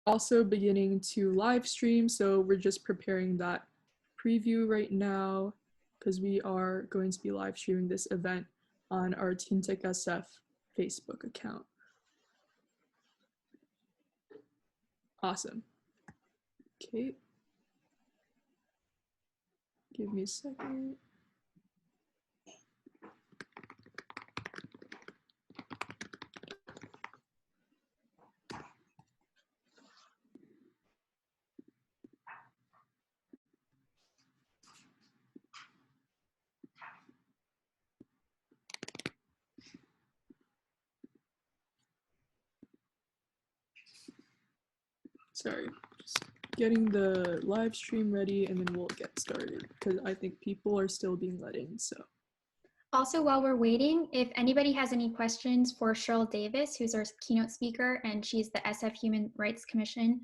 also beginning to live stream, so we're just preparing that preview right now because we are going to be live streaming this event on our TeenTechSF Facebook account. Awesome. Okay. Give me a second. Sorry, just getting the live stream ready and then we'll get started because I think people are still being let in, so. Also, while we're waiting, if anybody has any questions for Cheryl Davis, who's our keynote speaker, and she's the SF Human Rights Commission,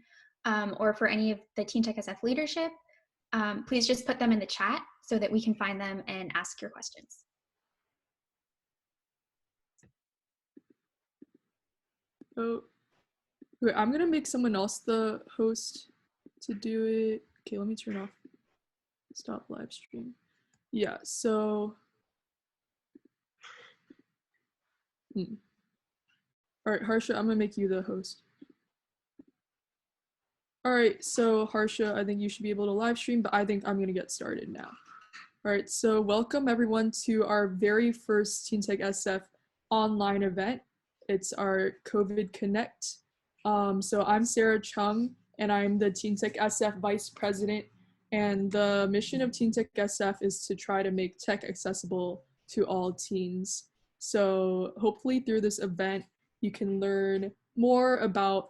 or for any of the TeenTechSF leadership, please just put them in the chat so that we can find them and ask your questions. Oh, wait, I'm gonna make someone else the host to do it. Okay, let me turn off stop live stream. Yeah, so. All right, Harsha, I'm gonna make you the host. All right, so Harsha, I think you should be able to live stream, but I think I'm gonna get started now. All right, so welcome everyone to our very first TeenTechSF online event. It's our COVID Connect. So I'm Sarah Chung, and I'm the TeenTechSF Vice President. And the mission of TeenTechSF is to try to make tech accessible to all teens. So hopefully through this event, you can learn more about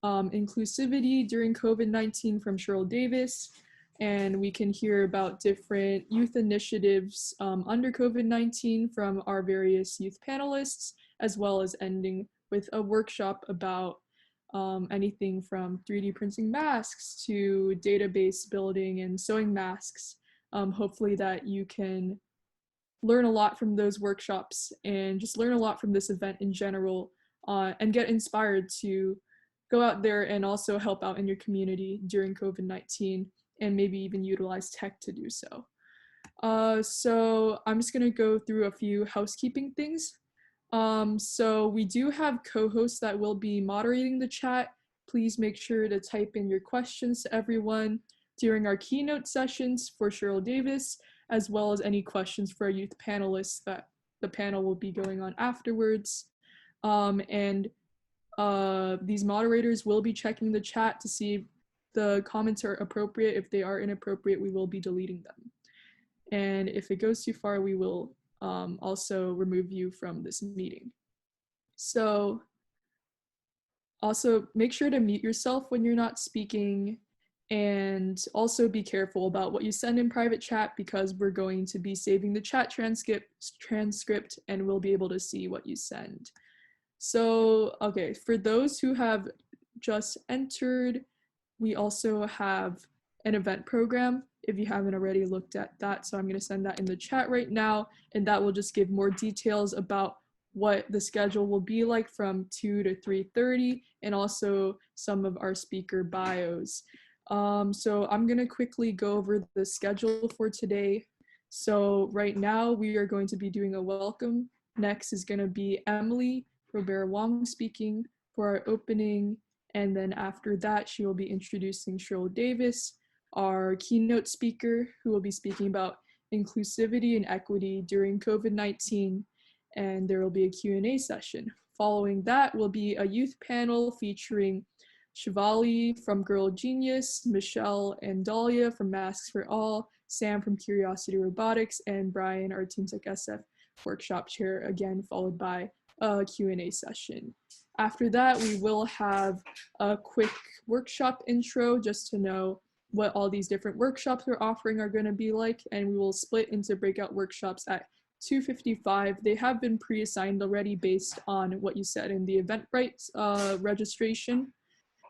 inclusivity during COVID-19 from Cheryl Davis, and we can hear about different youth initiatives under COVID-19 from our various youth panelists, as well as ending with a workshop about anything from 3D printing masks to database building and sewing masks. Hopefully that you can learn a lot from those workshops and just learn a lot from this event in general, and get inspired to go out there and also help out in your community during COVID-19 and maybe even utilize tech to do so. So I'm just gonna go through a few housekeeping things. So we do have co-hosts that will be moderating the chat. Please make sure to type in your questions to everyone during our keynote sessions for Cheryl Davis, as well as any questions for our youth panelists that the panel will be going on afterwards. These moderators will be checking the chat to see if the comments are appropriate. If they are inappropriate, we will be deleting them. And if it goes too far, we will also remove you from this meeting. So also make sure to mute yourself when you're not speaking, and also be careful about what you send in private chat because we're going to be saving the chat transcript and we'll be able to see what you send. So, okay, for those who have just entered, we also have an event program if you haven't already looked at that. So I'm going to send that in the chat right now, and that will just give more details about what the schedule will be like from 2 to 3:30, and also some of our speaker bios. So I'm going to quickly go over the schedule for today. So right now we are going to be doing a welcome. Next is going to be Emilie Wong speaking for our opening, and then after that she will be introducing Cheryl Davis, our keynote speaker, who will be speaking about inclusivity and equity during COVID-19, and there will be a Q&A session. Following that will be a youth panel featuring Shivali from Girl Genius, Michelle and Dahlia from Masks for All, Sam from Kuriosity Robotics, and Brian, our TeenTechSF workshop chair, again followed by a Q&A session. After that, we will have a quick workshop intro just to know what all these different workshops we're offering are going to be like, and we will split into breakout workshops at 2:55. They have been pre-assigned already based on what you said in the Eventbrite registration.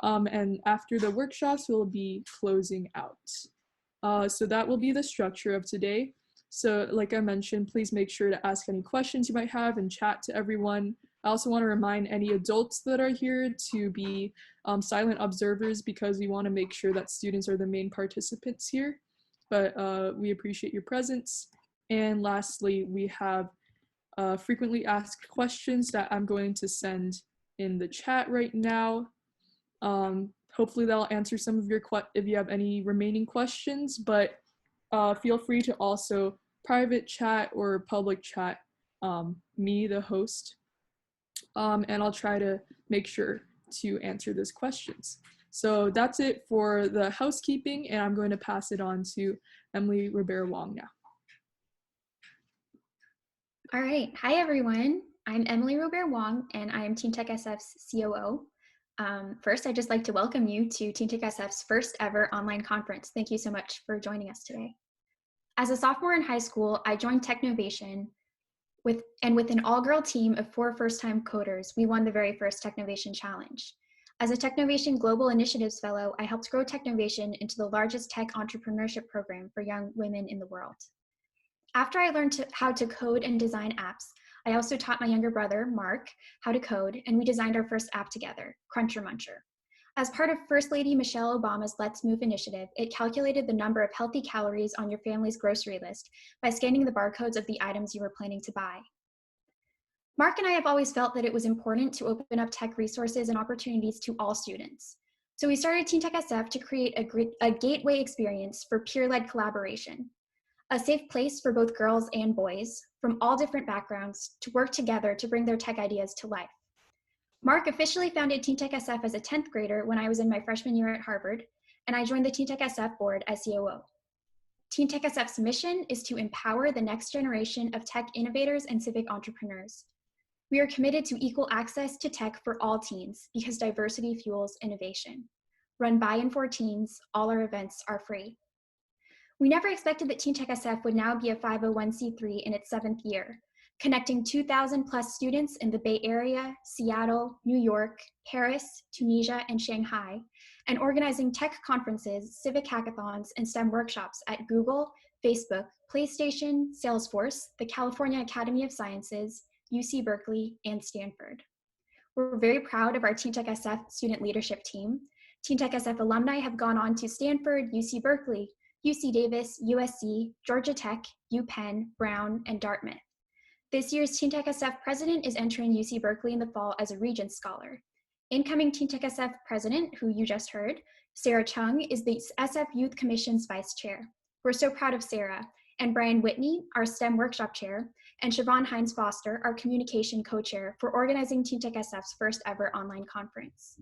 And after the workshops, we'll be closing out. So that will be the structure of today. So like I mentioned, please make sure to ask any questions you might have and chat to everyone. I also want to remind any adults that are here to be silent observers because we want to make sure that students are the main participants here. But we appreciate your presence. And lastly, we have frequently asked questions that I'm going to send in the chat right now. Hopefully that'll answer some of your if you have any remaining questions, but feel free to also private chat or public chat me, the host, and I'll try to make sure to answer those questions. So that's it for the housekeeping, and I'm going to pass it on to Emilie Rivera-Wong now. All right. Hi, everyone. I'm Emilie Robert-Wong, and I am TeenTechSF's COO. First, I'd just like to welcome you to TeenTechSF's first ever online conference. Thank you so much for joining us today. As a sophomore in high school, I joined Technovation with an all-girl team of 4 first-time coders, we won the very first Technovation Challenge. As a Technovation Global Initiatives Fellow, I helped grow Technovation into the largest tech entrepreneurship program for young women in the world. After I learned how to code and design apps, I also taught my younger brother, Mark, how to code, and we designed our first app together, Cruncher Muncher. As part of First Lady Michelle Obama's Let's Move initiative, it calculated the number of healthy calories on your family's grocery list by scanning the barcodes of the items you were planning to buy. Mark and I have always felt that it was important to open up tech resources and opportunities to all students. So we started TeenTechSF to create a gateway experience for peer-led collaboration, a safe place for both girls and boys from all different backgrounds to work together to bring their tech ideas to life. Mark officially founded TeenTechSF as a 10th grader when I was in my freshman year at Harvard, and I joined the TeenTechSF board as COO. TeenTechSF's mission is to empower the next generation of tech innovators and civic entrepreneurs. We are committed to equal access to tech for all teens because diversity fuels innovation. Run by and for teens, all our events are free. We never expected that TeenTechSF would now be a 501c3 in its 7th year, connecting 2,000 plus students in the Bay Area, Seattle, New York, Paris, Tunisia, and Shanghai, and organizing tech conferences, civic hackathons, and STEM workshops at Google, Facebook, PlayStation, Salesforce, the California Academy of Sciences, UC Berkeley, and Stanford. We're very proud of our TeenTechSF student leadership team. TeenTechSF alumni have gone on to Stanford, UC Berkeley, UC Davis, USC, Georgia Tech, UPenn, Brown, and Dartmouth. This year's TeenTechSF president is entering UC Berkeley in the fall as a Regents Scholar. Incoming TeenTechSF president, who you just heard, Sarah Chung, is the SF Youth Commission's vice chair. We're so proud of Sarah, and Brian Whitney, our STEM workshop chair, and Siobhan Hines Foster, our communication co-chair, for organizing TeenTechSF's first ever online conference.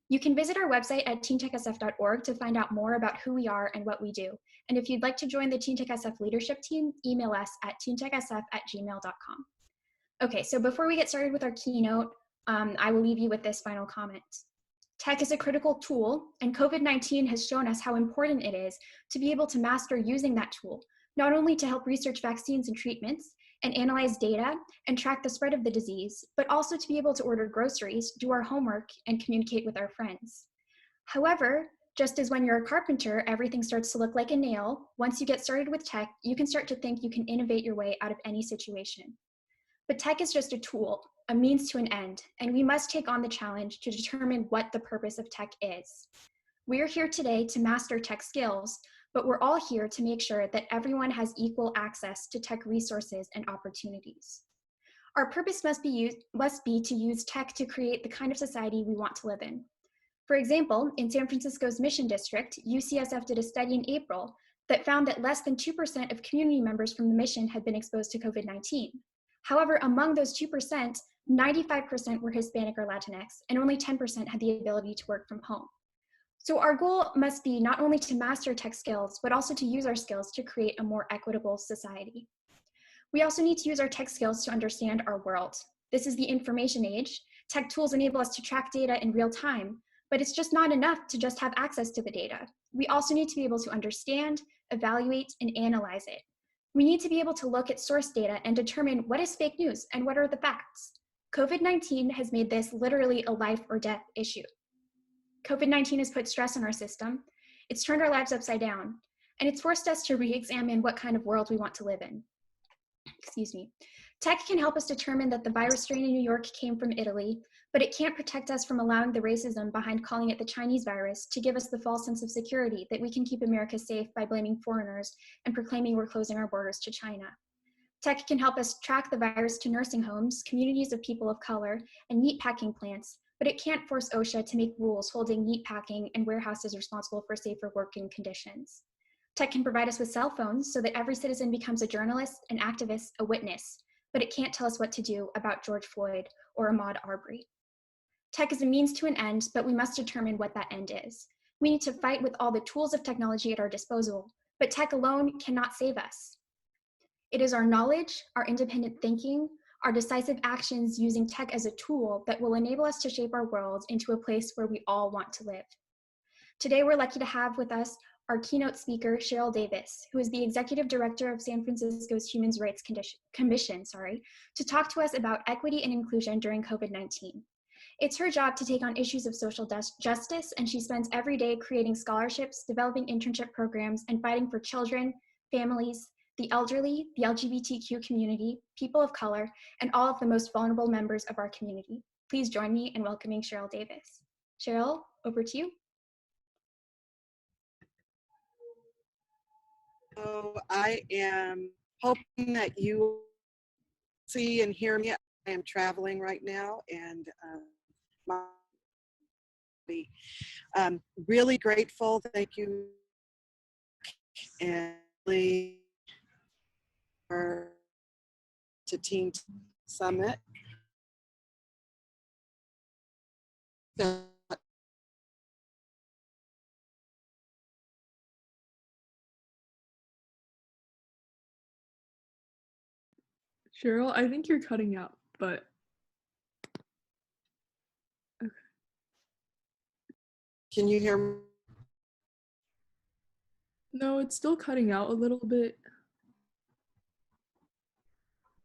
You can visit our website at teentechsf.org to find out more about who we are and what we do. And if you'd like to join the TeenTechSF leadership team, email us at teentechsf@gmail.com. Okay, so before we get started with our keynote, I will leave you with this final comment. Tech is a critical tool, and COVID-19 has shown us how important it is to be able to master using that tool, not only to help research vaccines and treatments, and analyze data and track the spread of the disease, but also to be able to order groceries, do our homework, and communicate with our friends. However, just as when you're a carpenter, everything starts to look like a nail, once you get started with tech, you can start to think you can innovate your way out of any situation. But tech is just a tool, a means to an end, and we must take on the challenge to determine what the purpose of tech is. We are here today to master tech skills, but we're all here to make sure that everyone has equal access to tech resources and opportunities. Our purpose must be to use tech to create the kind of society we want to live in. For example, in San Francisco's Mission District, UCSF did a study in April that found that less than 2% of community members from the mission had been exposed to COVID-19. However, among those 2%, 95% were Hispanic or Latinx, and only 10% had the ability to work from home. So our goal must be not only to master tech skills, but also to use our skills to create a more equitable society. We also need to use our tech skills to understand our world. This is the information age. Tech tools enable us to track data in real time, but it's just not enough to just have access to the data. We also need to be able to understand, evaluate, and analyze it. We need to be able to look at source data and determine what is fake news and what are the facts. COVID-19 has made this literally a life or death issue. COVID-19 has put stress on our system, it's turned our lives upside down, and it's forced us to re-examine what kind of world we want to live in. Excuse me. Tech can help us determine that the virus strain in New York came from Italy, but it can't protect us from allowing the racism behind calling it the Chinese virus to give us the false sense of security that we can keep America safe by blaming foreigners and proclaiming we're closing our borders to China. Tech can help us track the virus to nursing homes, communities of people of color, and meatpacking plants, but it can't force OSHA to make rules holding meatpacking and warehouses responsible for safer working conditions. Tech can provide us with cell phones so that every citizen becomes a journalist, an activist, a witness, but it can't tell us what to do about George Floyd or Ahmaud Arbery. Tech is a means to an end, but we must determine what that end is. We need to fight with all the tools of technology at our disposal, but tech alone cannot save us. It is our knowledge, our independent thinking, our decisive actions using tech as a tool that will enable us to shape our world into a place where we all want to live. Today, we're lucky to have with us our keynote speaker, Cheryl Davis, who is the Executive Director of San Francisco's Human Rights Commission, to talk to us about equity and inclusion during COVID-19. It's her job to take on issues of social justice, and she spends every day creating scholarships, developing internship programs, and fighting for children, families, the elderly, the LGBTQ community, people of color, and all of the most vulnerable members of our community. Please join me in welcoming Cheryl Davis. Cheryl, over to you. So I am hoping that you see and hear me. I am traveling right now, and really grateful. Thank you, and for to Teen Summit. Cheryl, I think you're cutting out, but okay. Can you hear me? No, it's still cutting out a little bit.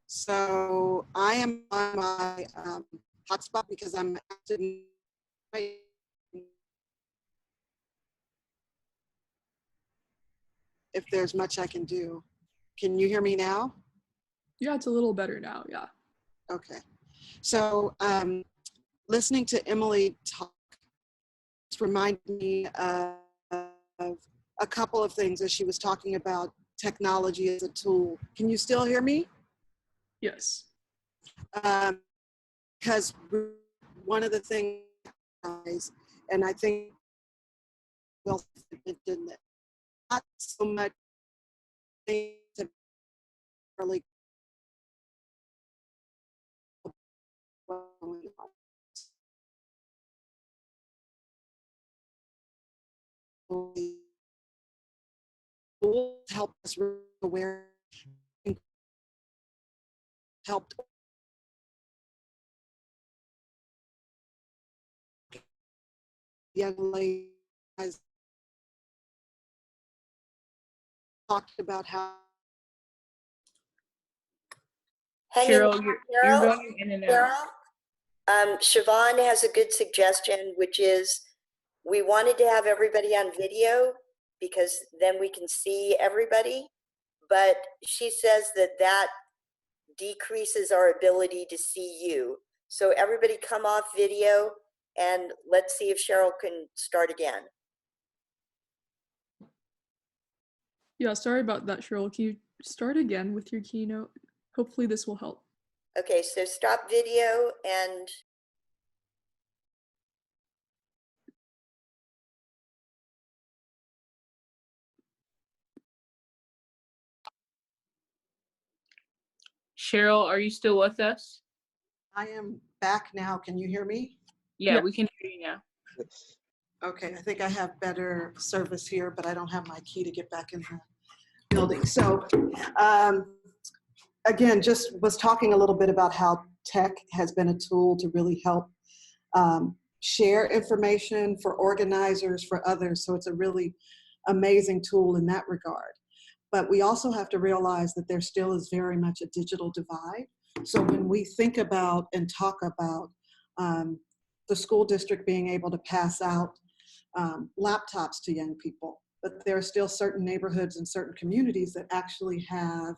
So I am on my hotspot because I'm active. If there's much I can do. Can you hear me now? Yeah, it's a little better now, yeah. Okay. So listening to Emilie talk just reminded me of a couple of things as she was talking about technology as a tool. Can you still hear me? Yes. Because one of the things, and I think we'll mention that not so much to really help us aware, helped young lady has talked about how Cheryl, you're going in and out. Siobhan has a good suggestion, which is we wanted to have everybody on video because then we can see everybody, but she says that that decreases our ability to see you. So everybody come off video and let's see if Cheryl can start again. Yeah, sorry about that, Cheryl. Can you start again with your keynote? Hopefully this will help. Okay, so stop video and Cheryl, are you still with us? I am back now. Can you hear me? Yeah, Yeah. we can hear you now. Okay, I think I have better service here, but I don't have my key to get back in the building. So again, just was talking a little bit about how tech has been a tool to really help share information for organizers, for others. So it's a really amazing tool in that regard. But we also have to realize that there still is very much a digital divide. So when we think about and talk about the school district being able to pass out laptops to young people, but there are still certain neighborhoods and certain communities that actually have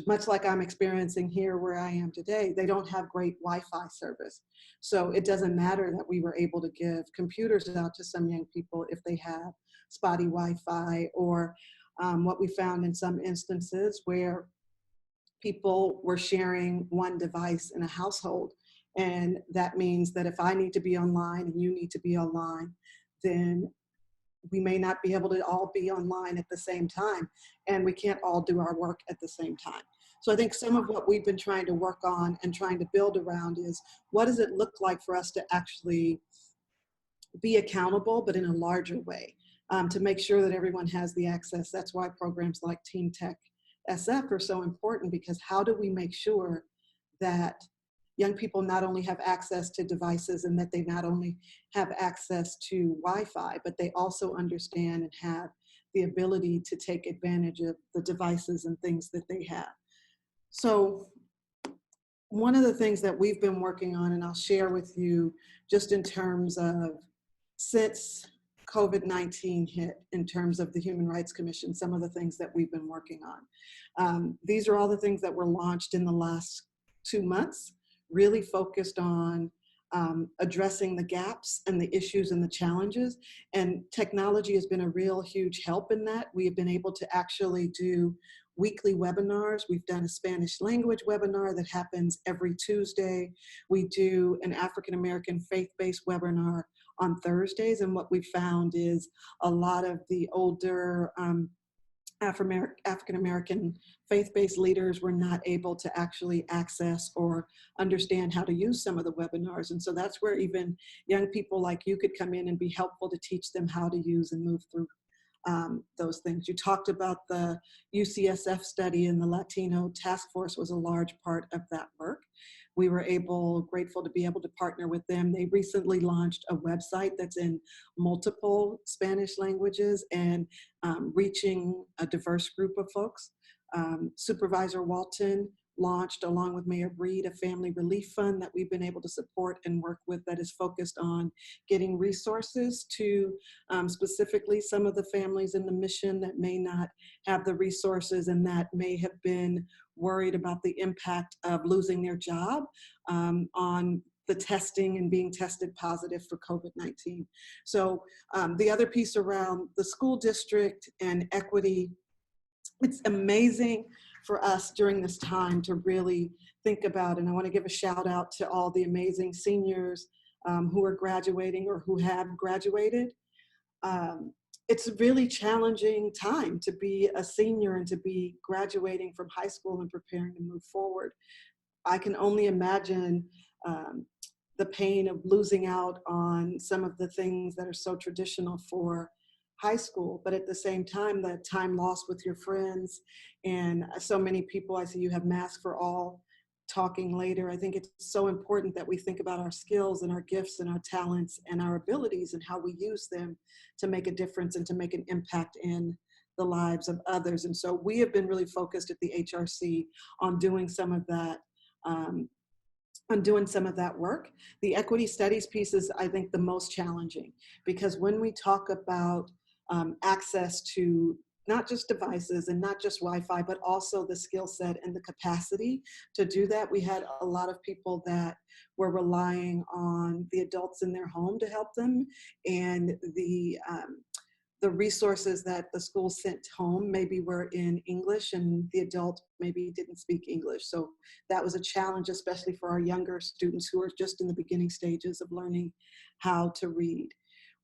much like I'm experiencing here where I am today, they don't have great Wi-Fi service. So it doesn't matter that we were able to give computers out to some young people if they have spotty Wi-Fi, or what we found in some instances where people were sharing one device in a household. And that means that if I need to be online and you need to be online, then we may not be able to all be online at the same time, and we can't all do our work at the same time. So I think some of what we've been trying to work on and trying to build around is, what does it look like for us to actually be accountable, but in a larger way, to make sure that everyone has the access. That's why programs like TeenTechSF are so important, because how do we make sure that young people not only have access to devices, and that they not only have access to Wi-Fi, but they also understand and have the ability to take advantage of the devices and things that they have. So one of the things that we've been working on, and I'll share with you just in terms of since COVID-19 hit, in terms of the Human Rights Commission, some of the things that we've been working on. These are all the things that were launched in the last 2 months, really focused on addressing the gaps and the issues and the challenges. And technology has been a real huge help in that. We have been able to actually do weekly webinars. We've done a Spanish language webinar that happens every Tuesday. We do an African American faith-based webinar on Thursdays. And what we found is a lot of the older African American faith-based leaders were not able to actually access or understand how to use some of the webinars. And so that's where even young people like you could come in and be helpful to teach them how to use and move through those things. You talked about the UCSF study, and the Latino task force was a large part of that work. We were grateful to be able to partner with them. They recently launched a website that's in multiple Spanish languages and reaching a diverse group of folks. Supervisor Walton launched, along with Mayor Breed, a family relief fund that we've been able to support and work with, that is focused on getting resources to specifically some of the families in the mission that may not have the resources and that may have been worried about the impact of losing their job on the testing and being tested positive for COVID-19. So the other piece around the school district and equity, it's amazing for us during this time to really think about, and I want to give a shout out to all the amazing seniors who are graduating or who have graduated. It's a really challenging time to be a senior and to be graduating from high school and preparing to move forward. I can only imagine the pain of losing out on some of the things that are so traditional for high school, but at the same time, the time lost with your friends, and so many people, I see you have Mask for All talking later. I think it's so important that we think about our skills and our gifts and our talents and our abilities and how we use them to make a difference and to make an impact in the lives of others. And so we have been really focused at the HRC on doing some of that work. The equity studies piece is, I think, the most challenging, because when we talk about access to not just devices and not just Wi-Fi, but also the skill set and the capacity to do that, we had a lot of people that were relying on the adults in their home to help them, and the resources that the school sent home maybe were in English, and the adult maybe didn't speak English. So that was a challenge, especially for our younger students who are just in the beginning stages of learning how to read.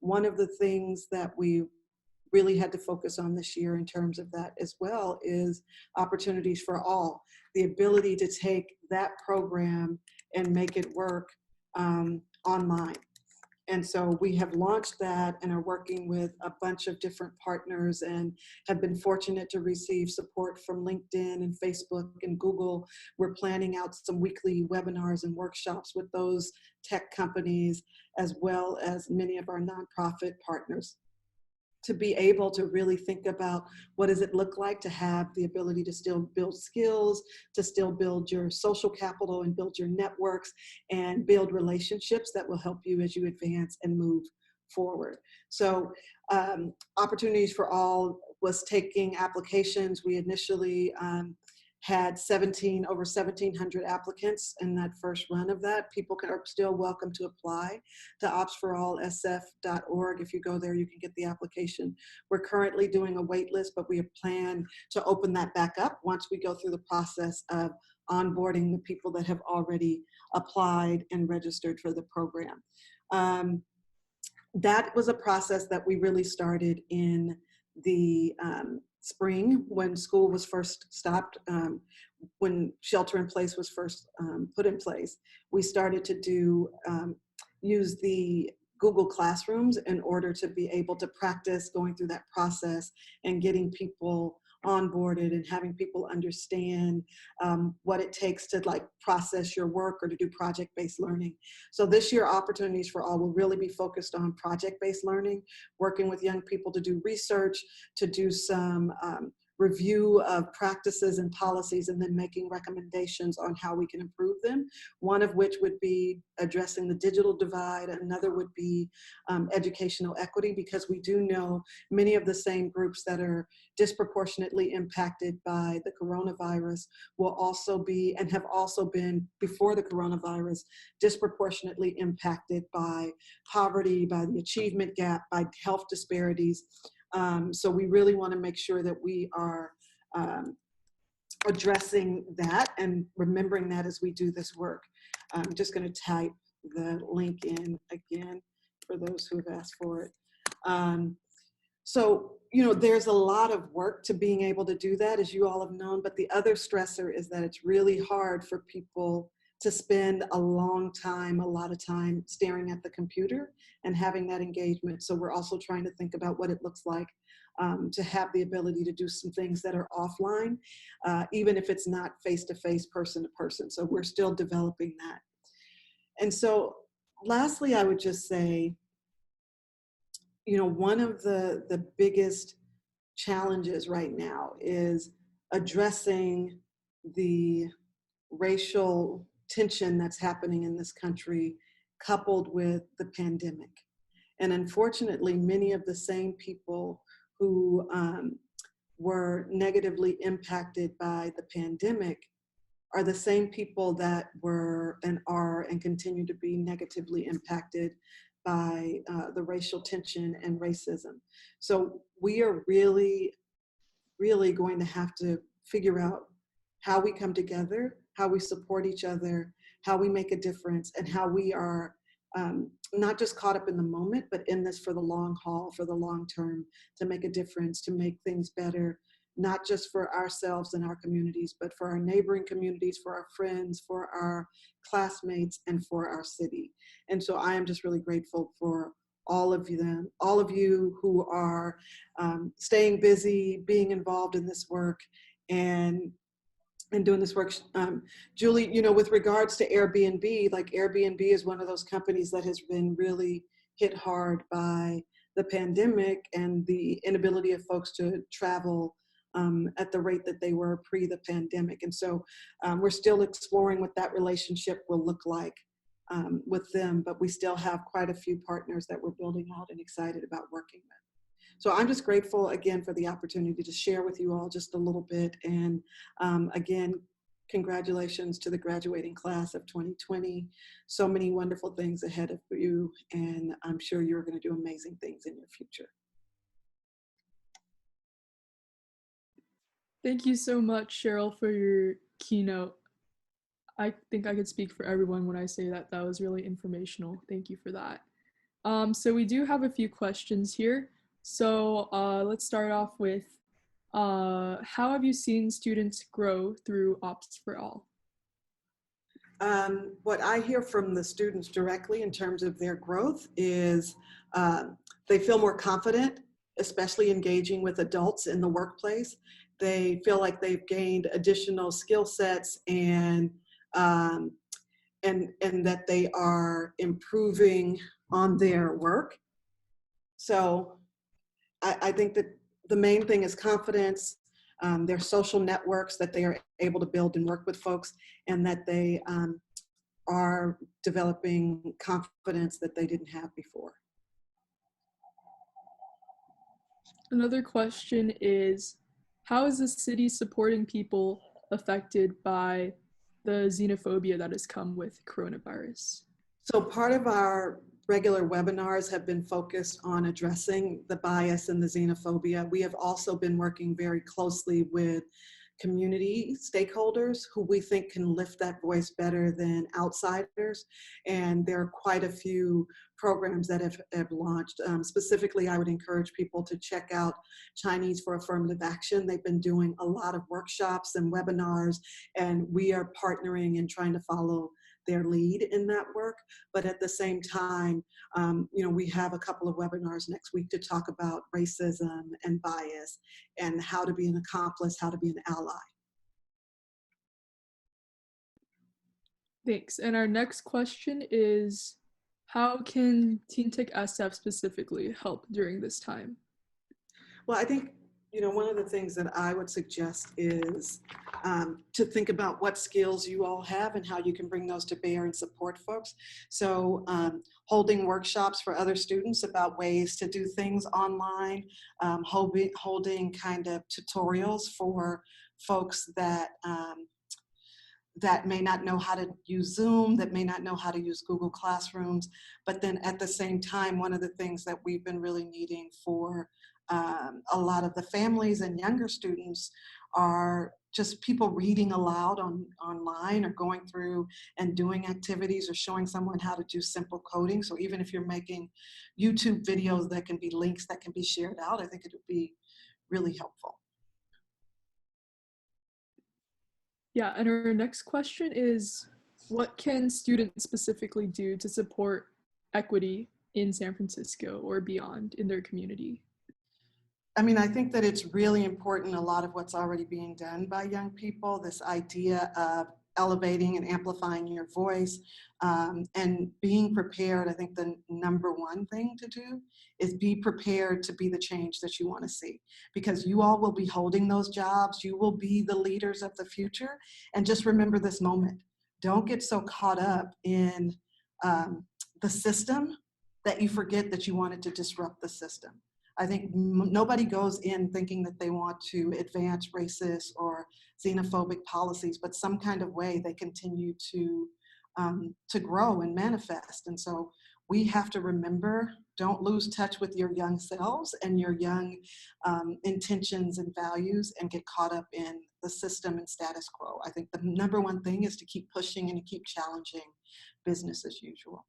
One of the things that we really had to focus on this year in terms of that as well is opportunities for all. The ability to take that program and make it work online. And so we have launched that and are working with a bunch of different partners and have been fortunate to receive support from LinkedIn and Facebook and Google. We're planning out some weekly webinars and workshops with those tech companies, as well as many of our nonprofit partners, to be able to really think about what does it look like to have the ability to still build skills, to still build your social capital and build your networks and build relationships that will help you as you advance and move forward. So Opportunities for All was taking applications. We initially had over 1,700 applicants in that first run of that. People are still welcome to apply to opsforallsf.org. If you go there, you can get the application. We're currently doing a wait list, but we plan to open that back up once we go through the process of onboarding the people that have already applied and registered for the program. That was a process that we really started in the spring when school was first stopped, when shelter in place was first put in place. We started to use the Google Classrooms in order to be able to practice going through that process and getting people onboarded and having people understand what it takes to like process your work or to do project-based learning. So this year, Opportunities for All will really be focused on project-based learning, working with young people to do research, to do some review of practices and policies, and then making recommendations on how we can improve them. One of which would be addressing the digital divide. Another would be educational equity, because we do know many of the same groups that are disproportionately impacted by the coronavirus will also be, and have also been before the coronavirus, disproportionately impacted by poverty, by the achievement gap, by health disparities. So we really want to make sure that we are addressing that and remembering that as we do this work. I'm just going to type the link in again for those who have asked for it. So, you know, there's a lot of work to being able to do that, as you all have known, but the other stressor is that it's really hard for people to spend a lot of time staring at the computer and having that engagement. So we're also trying to think about what it looks like to have the ability to do some things that are offline, even if it's not face-to-face, person-to-person. So we're still developing that. And so lastly, I would just say, you know, one of the biggest challenges right now is addressing the racial tension that's happening in this country, coupled with the pandemic. And unfortunately, many of the same people who were negatively impacted by the pandemic are the same people that were and are and continue to be negatively impacted by the racial tension and racism. So we are really going to have to figure out how we come together, how we support each other, how we make a difference, and how we are not just caught up in the moment, but in this for the long haul, for the long term, to make a difference, to make things better, not just for ourselves and our communities, but for our neighboring communities, for our friends, for our classmates, and for our city. And so I am just really grateful for all of you who are staying busy, being involved in this work, and doing this work. Julie, you know, with regards to Airbnb, like Airbnb is one of those companies that has been really hit hard by the pandemic and the inability of folks to travel at the rate that they were pre the pandemic. And so we're still exploring what that relationship will look like with them, but we still have quite a few partners that we're building out and excited about working with. So I'm just grateful again for the opportunity to share with you all just a little bit. And again, congratulations to the graduating class of 2020. So many wonderful things ahead of you, and I'm sure you're going to do amazing things in your future. Thank you so much, Cheryl, for your keynote. I think I could speak for everyone when I say that that was really informational. Thank you for that. So we do have a few questions here. So let's start off with, how have you seen students grow through Ops for All? What I hear from the students directly in terms of their growth is they feel more confident, especially engaging with adults in the workplace. They feel like they've gained additional skill sets and that they are improving on their work. So I think that the main thing is confidence, their social networks that they are able to build and work with folks, and that they are developing confidence that they didn't have before. Another question is, how is the city supporting people affected by the xenophobia that has come with coronavirus? So part of our regular webinars have been focused on addressing the bias and the xenophobia. We have also been working very closely with community stakeholders who we think can lift that voice better than outsiders. And there are quite a few programs that have launched. Specifically, I would encourage people to check out Chinese for Affirmative Action. They've been doing a lot of workshops and webinars, and we are partnering and trying to follow their lead in that work. But at the same time, we have a couple of webinars next week to talk about racism and bias and how to be an accomplice, how to be an ally. Thanks. And our next question is, how can TeenTechSF specifically help during this time? Well, I think, one of the things that I would suggest is to think about what skills you all have and how you can bring those to bear and support folks. So holding workshops for other students about ways to do things online, holding kind of tutorials for folks that may not know how to use Zoom, that may not know how to use Google Classrooms. But then at the same time, one of the things that we've been really needing for a lot of the families and younger students are just people reading aloud online or going through and doing activities or showing someone how to do simple coding. So even if you're making YouTube videos that can be links that can be shared out, I think it would be really helpful. Yeah, and our next question is, what can students specifically do to support equity in San Francisco or beyond in their community? I mean, I think that it's really important, a lot of what's already being done by young people, this idea of elevating and amplifying your voice and being prepared. I think the number one thing to do is be prepared to be the change that you want to see, because you all will be holding those jobs. You will be the leaders of the future. And just remember this moment. Don't get so caught up in the system that you forget that you wanted to disrupt the system. I think nobody goes in thinking that they want to advance racist or xenophobic policies, but some kind of way they continue to grow and manifest. And so we have to remember, don't lose touch with your young selves and your young intentions and values and get caught up in the system and status quo. I think the number one thing is to keep pushing and to keep challenging business as usual.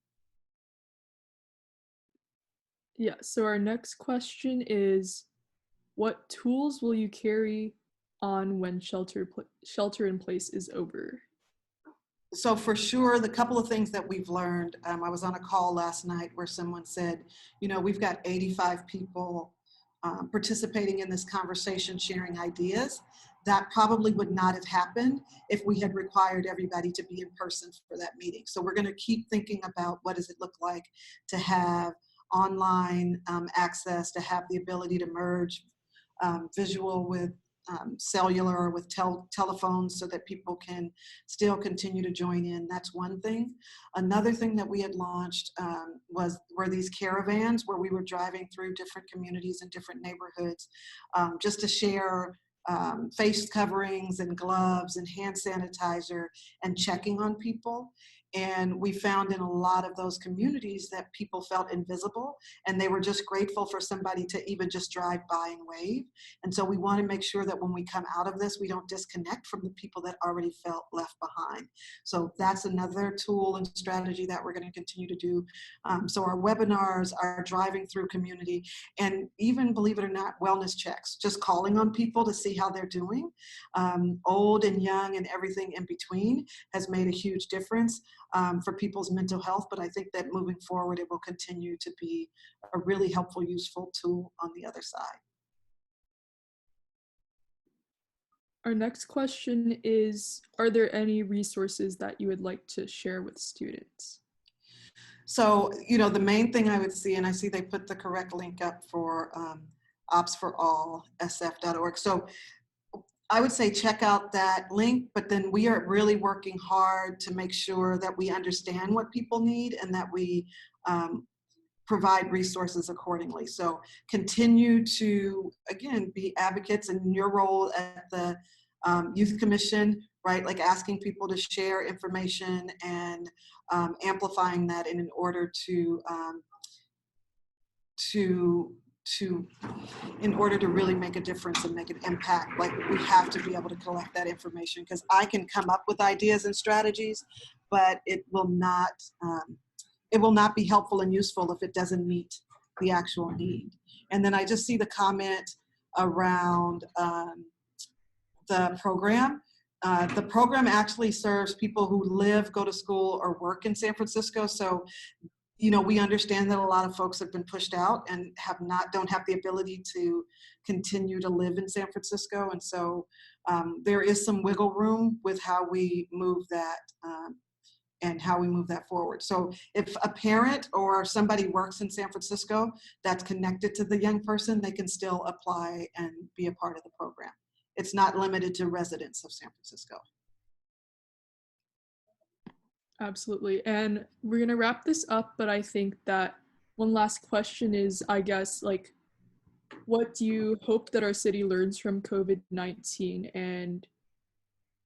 Yeah, so our next question is, what tools will you carry on when shelter in place is over? So for sure, the couple of things that we've learned, I was on a call last night where someone said, we've got 85 people participating in this conversation, sharing ideas. That probably would not have happened if we had required everybody to be in person for that meeting. So we're going to keep thinking about what does it look like to have online access, to have the ability to merge visual with cellular or with telephones so that people can still continue to join in. That's one thing. Another thing that we had launched were these caravans where we were driving through different communities and different neighborhoods just to share face coverings and gloves and hand sanitizer and checking on people. And we found in a lot of those communities that people felt invisible and they were just grateful for somebody to even just drive by and wave. And so we want to make sure that when we come out of this, we don't disconnect from the people that already felt left behind. So that's another tool and strategy that we're going to continue to do. So our webinars are driving through community, and even, believe it or not, wellness checks, just calling on people to see how they're doing. Old and young and everything in between has made a huge difference for people's mental health, but I think that moving forward, it will continue to be a really helpful, useful tool on the other side. Our next question is, are there any resources that you would like to share with students? So, the main thing I would see, and I see they put the correct link up for opsforallsf.org. So I would say check out that link, but then we are really working hard to make sure that we understand what people need and that we provide resources accordingly. So continue to, again, be advocates in your role at the youth commission, right? Like asking people to share information and amplifying that in order to in order to really make a difference and make an impact. Like we have to be able to collect that information, because I can come up with ideas and strategies, but it will not be helpful and useful if it doesn't meet the actual need. And then I just see the comment around the program. The program actually serves people who live, go to school, or work in San Francisco. So, you know, we understand that a lot of folks have been pushed out and don't have the ability to continue to live in San Francisco. And so there is some wiggle room with how we move that and how we move that forward. So if a parent or somebody works in San Francisco that's connected to the young person, they can still apply and be a part of the program. It's not limited to residents of San Francisco. Absolutely. And we're going to wrap this up, but I think that one last question is, I guess, like, what do you hope that our city learns from COVID-19, and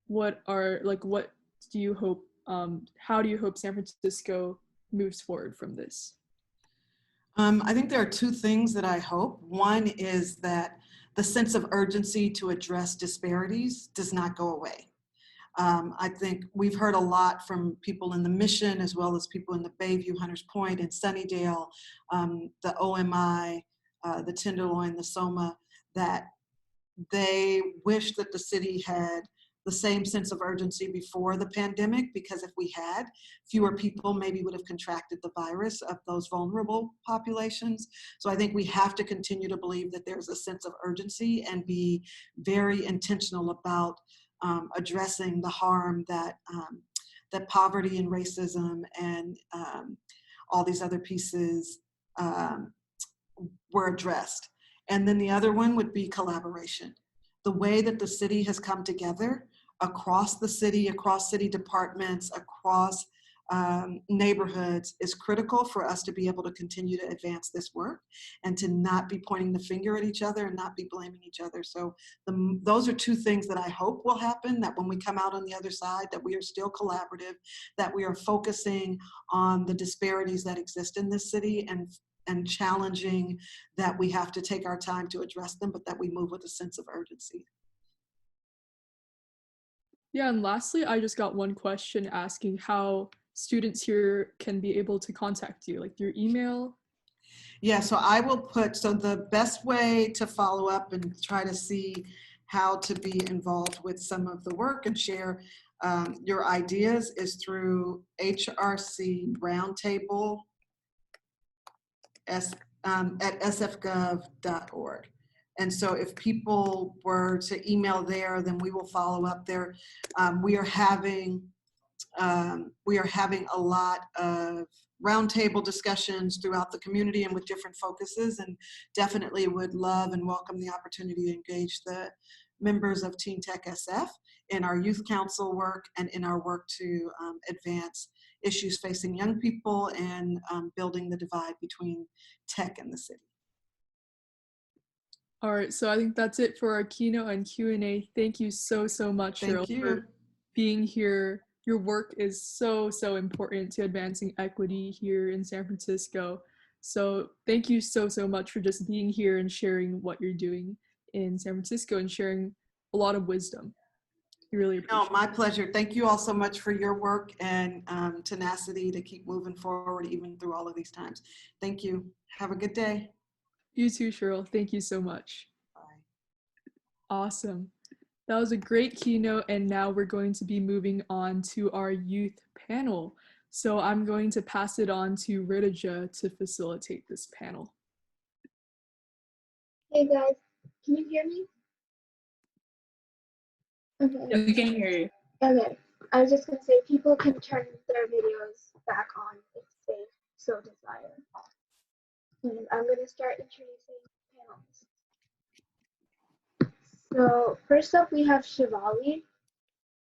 what do you hope, how do you hope San Francisco moves forward from this? I think there are two things that I hope. One is that the sense of urgency to address disparities does not go away. I think we've heard a lot from people in the Mission, as well as people in the Bayview, Hunters Point, and Sunnydale, the OMI, the Tenderloin, the SOMA, that they wish that the city had the same sense of urgency before the pandemic, because if we had, fewer people maybe would have contracted the virus of those vulnerable populations. So I think we have to continue to believe that there's a sense of urgency and be very intentional about addressing the harm that that poverty and racism and all these other pieces were addressed. And then the other one would be collaboration. The way that the city has come together across the city, across city departments, across neighborhoods is critical for us to be able to continue to advance this work and to not be pointing the finger at each other and not be blaming each other. So those are two things that I hope will happen, that when we come out on the other side, that we are still collaborative, that we are focusing on the disparities that exist in this city and challenging that we have to take our time to address them, but that we move with a sense of urgency. Yeah, and lastly, I just got one question asking how students here can be able to contact you, like your email. Yeah, so I will so the best way to follow up and try to see how to be involved with some of the work and share your ideas is through Hrc Roundtable at sfgov.org. And so if people were to email there, then we will follow up there. We are having a lot of roundtable discussions throughout the community and with different focuses, and definitely would love and welcome the opportunity to engage the members of TeenTechSF in our youth council work and in our work to advance issues facing young people and building the divide between tech and the city. All right, so I think that's it for our keynote and Q&A. Thank you so much, Cheryl, for being here. Your work is so important to advancing equity here in San Francisco. So thank you so much for just being here and sharing what you're doing in San Francisco and sharing a lot of wisdom. We really appreciate it. No, my pleasure. Thank you all so much for your work and tenacity to keep moving forward even through all of these times. Thank you. Have a good day. You too, Cheryl. Thank you so much. Bye. Awesome. That was a great keynote, and now we're going to be moving on to our youth panel. So I'm going to pass it on to Ridija to facilitate this panel. Hey guys, can you hear me? Okay. We can hear you. Okay. I was just gonna say people can turn their videos back on if they so desire. And I'm gonna start introducing panelists. So first up we have Shivali,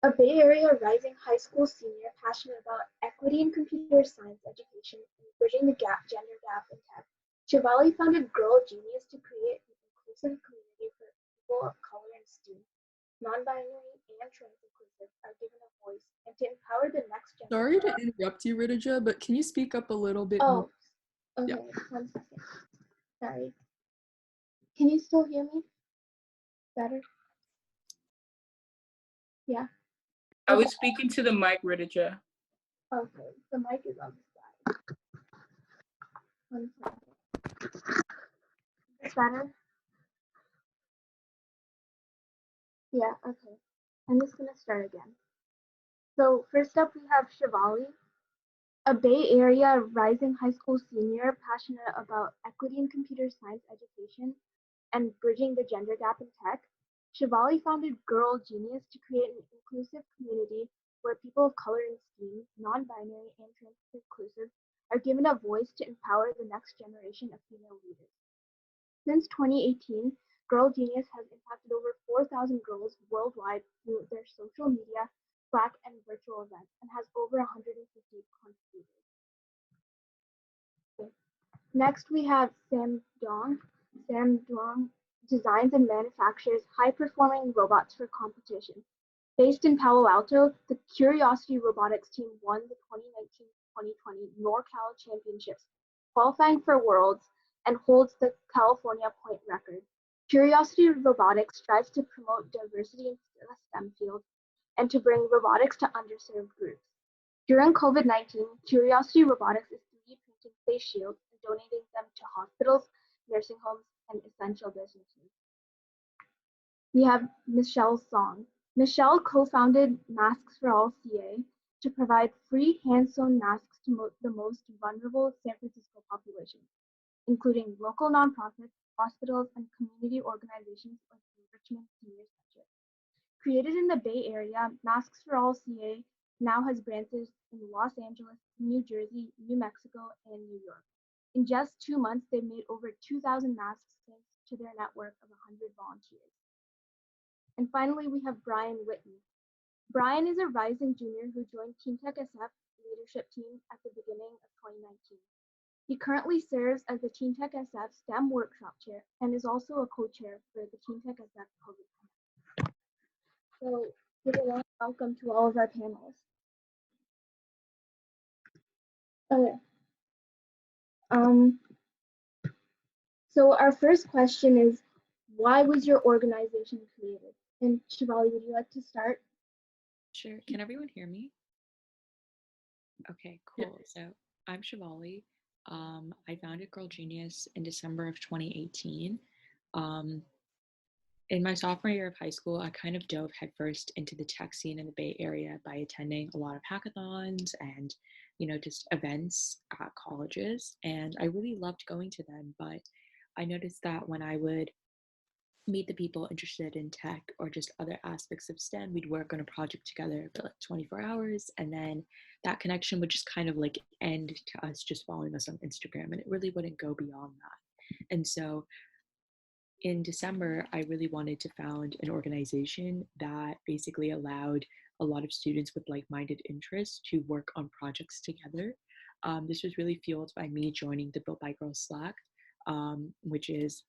a Bay Area rising high school senior passionate about equity in computer science education and bridging the gender gap in tech. Shivali founded Girl Genius to create an inclusive community for people of color and students, non-binary, and trans inclusive are given a voice, and to empower the next Sorry generation. to interrupt you, Ridija, but can you speak up a little bit more? Oh, okay, Yeah. 1 second. Sorry. Can you still hear me better? Yeah. I was speaking to the mic, Ridija. Okay, the mic is on the side. 1 second. Is better? Yeah, okay. I'm just gonna start again. So first up we have Shivali, a Bay Area rising high school senior passionate about equity in computer science education and bridging the gender gap in tech. Shivali founded Girl Genius to create an inclusive community where people of color and STEAM, non-binary, and trans inclusive are given a voice to empower the next generation of female leaders. Since 2018, Girl Genius has impacted over 4,000 girls worldwide through their social media, Slack, and virtual events, and has over 150 contributors. Okay. Next, we have Sam Dong. Sam Dong designs and manufactures high-performing robots for competition. Based in Palo Alto, the Kuriosity Robotics team won the 2019-2020 NorCal Championships, qualifying for Worlds, and holds the California point record. Kuriosity Robotics strives to promote diversity in the STEM field and to bring robotics to underserved groups. During COVID-19, Kuriosity Robotics is 3D printing face shields and donating them to hospitals, nursing homes, and essential businesses. We have Michelle Song. Michelle co-founded Masks for All CA to provide free hand-sewn masks to the most vulnerable San Francisco population, including local nonprofits, hospitals, and community organizations like the Richmond Senior Center. Created in the Bay Area, Masks for All CA now has branches in Los Angeles, New Jersey, New Mexico, and New York. In just 2 months, they've made over 2,000 masks thanks to their network of 100 volunteers. And finally, we have Brian Whitton. Brian is a rising junior who joined TeenTechSF leadership team at the beginning of 2019. He currently serves as the TeenTechSF STEM Workshop Chair and is also a co-chair for the TeenTechSF COVID Connect. So give a warm welcome to all of our panelists. Okay. So our first question is, why was your organization created? And Shivali, would you like to start? Sure. Can everyone hear me? Okay, cool. So I'm Shivali. I founded Girl Genius in December of 2018. In my sophomore year of high school, I kind of dove headfirst into the tech scene in the Bay Area by attending a lot of hackathons and, just events at colleges. And I really loved going to them, but I noticed that when I would meet the people interested in tech or just other aspects of STEM, we'd work on a project together for like 24 hours. And then that connection would just kind of like end to us just following us on Instagram. And it really wouldn't go beyond that. And so in December, I really wanted to found an organization that basically allowed a lot of students with like-minded interests to work on projects together. This was really fueled by me joining the Built by Girls Slack, which is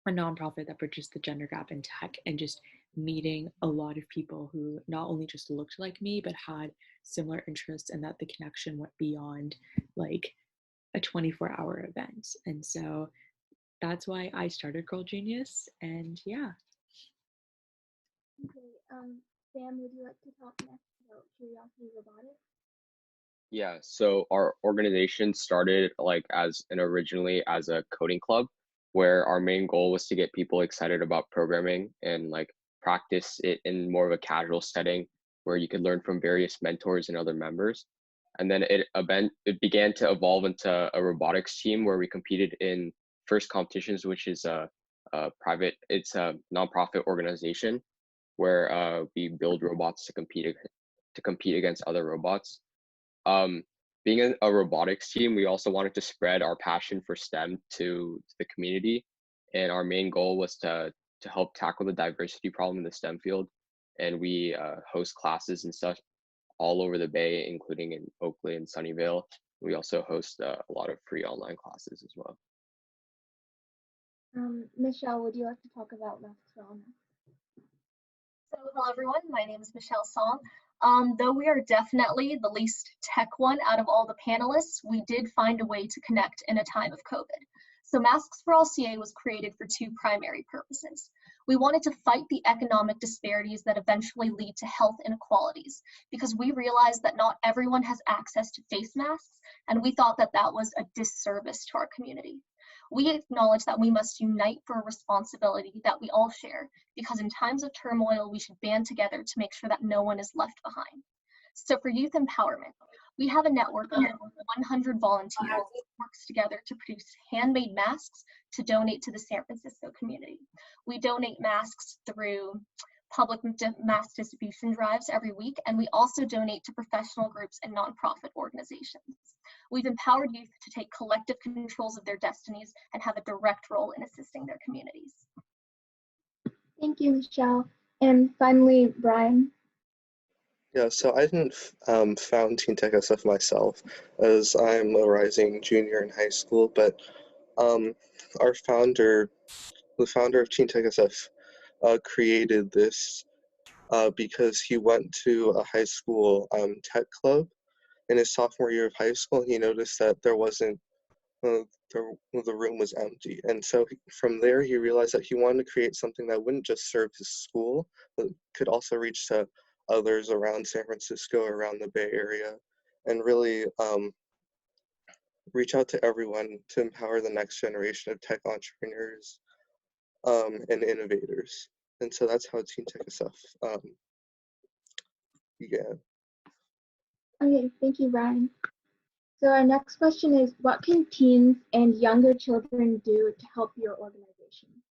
a nonprofit that bridges the gender gap in tech, and just meeting a lot of people who not only just looked like me, but had similar interests, and that the connection went beyond like a 24-hour event. And so that's why I started Girl Genius, and yeah. Okay, Sam, would you like to talk next about Kuriosity Robotics? Yeah, so our organization started originally as a coding club, where our main goal was to get people excited about programming and like practice it in more of a casual setting where you could learn from various mentors and other members. And then it began to evolve into a robotics team where we competed in first competitions, which is a nonprofit organization where we build robots to compete against other robots. Being a robotics team, we also wanted to spread our passion for STEM to the community, and our main goal was to help tackle the diversity problem in the STEM field. And we host classes and stuff all over the Bay, including in Oakley and Sunnyvale. We also host a lot of free online classes as well. Michelle, would you like to talk about Masks for All? So hello everyone, my name is Michelle Song. Though we are definitely the least tech one out of all the panelists, we did find a way to connect in a time of COVID. So Masks for All CA was created for two primary purposes. We wanted to fight the economic disparities that eventually lead to health inequalities, because we realized that not everyone has access to face masks, and we thought that that was a disservice to our community. We acknowledge that we must unite for a responsibility that we all share, because in times of turmoil, we should band together to make sure that no one is left behind. So for youth empowerment, we have a network of 100 volunteers that works together to produce handmade masks to donate to the San Francisco community. We donate masks through public mask distribution drives every week, and we also donate to professional groups and nonprofit organizations. We've empowered youth to take collective controls of their destinies and have a direct role in assisting their communities. Thank you, Michelle. And finally, Brian. Yeah, so I didn't found TeenTechSF myself, as I'm a rising junior in high school, but our founder, the founder of TeenTechSF, created this because he went to a high school tech club in his sophomore year of high school, and he noticed that there wasn't, the room was empty. And so from there, he realized that he wanted to create something that wouldn't just serve his school, but could also reach to others around San Francisco, around the Bay Area, and really reach out to everyone to empower the next generation of tech entrepreneurs and innovators. And so that's how TeenTechSF began. Okay, thank you, Brian. So our next question is, what can teens and younger children do to help your organization?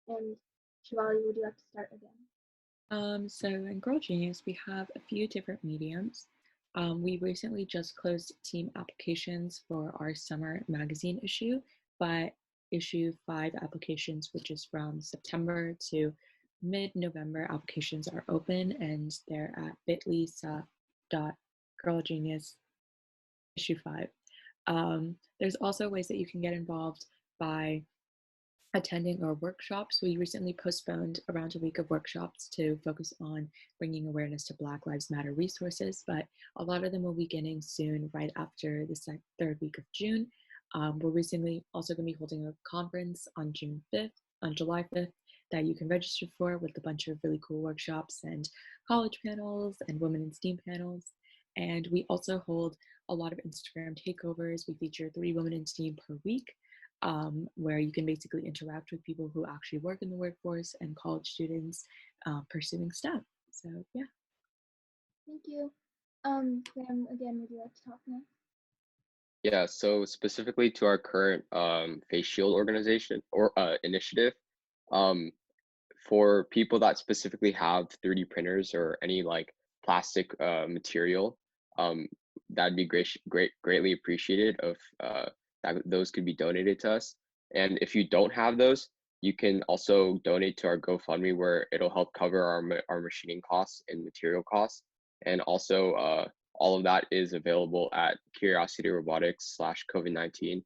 And Shivali, would you like to start again? So in Girl Genius, we have a few different mediums. We recently just closed team applications for our summer magazine issue, but issue 5 applications, which is from September to mid-November, applications are open, and they're at bit.ly/girlgenius issue 5. There's also ways that you can get involved by attending our workshops. We recently postponed around a week of workshops to focus on bringing awareness to Black Lives Matter resources, but a lot of them will be beginning soon, right after the third week of June. We're recently also going to be holding a conference on July 5th, that you can register for, with a bunch of really cool workshops and college panels and women in STEAM panels. And we also hold a lot of Instagram takeovers. We feature 3 women in STEAM per week, where you can basically interact with people who actually work in the workforce and college students pursuing STEM. So yeah. Thank you. Sam, again, would you like to talk next? Yeah, so specifically to our current face shield organization or initiative, for people that specifically have 3D printers or any like plastic material, that'd be greatly appreciated if that those could be donated to us. And if you don't have those, you can also donate to our GoFundMe, where it'll help cover our machining costs and material costs. And also all of that is available at Kuriosity Robotics /COVID-19.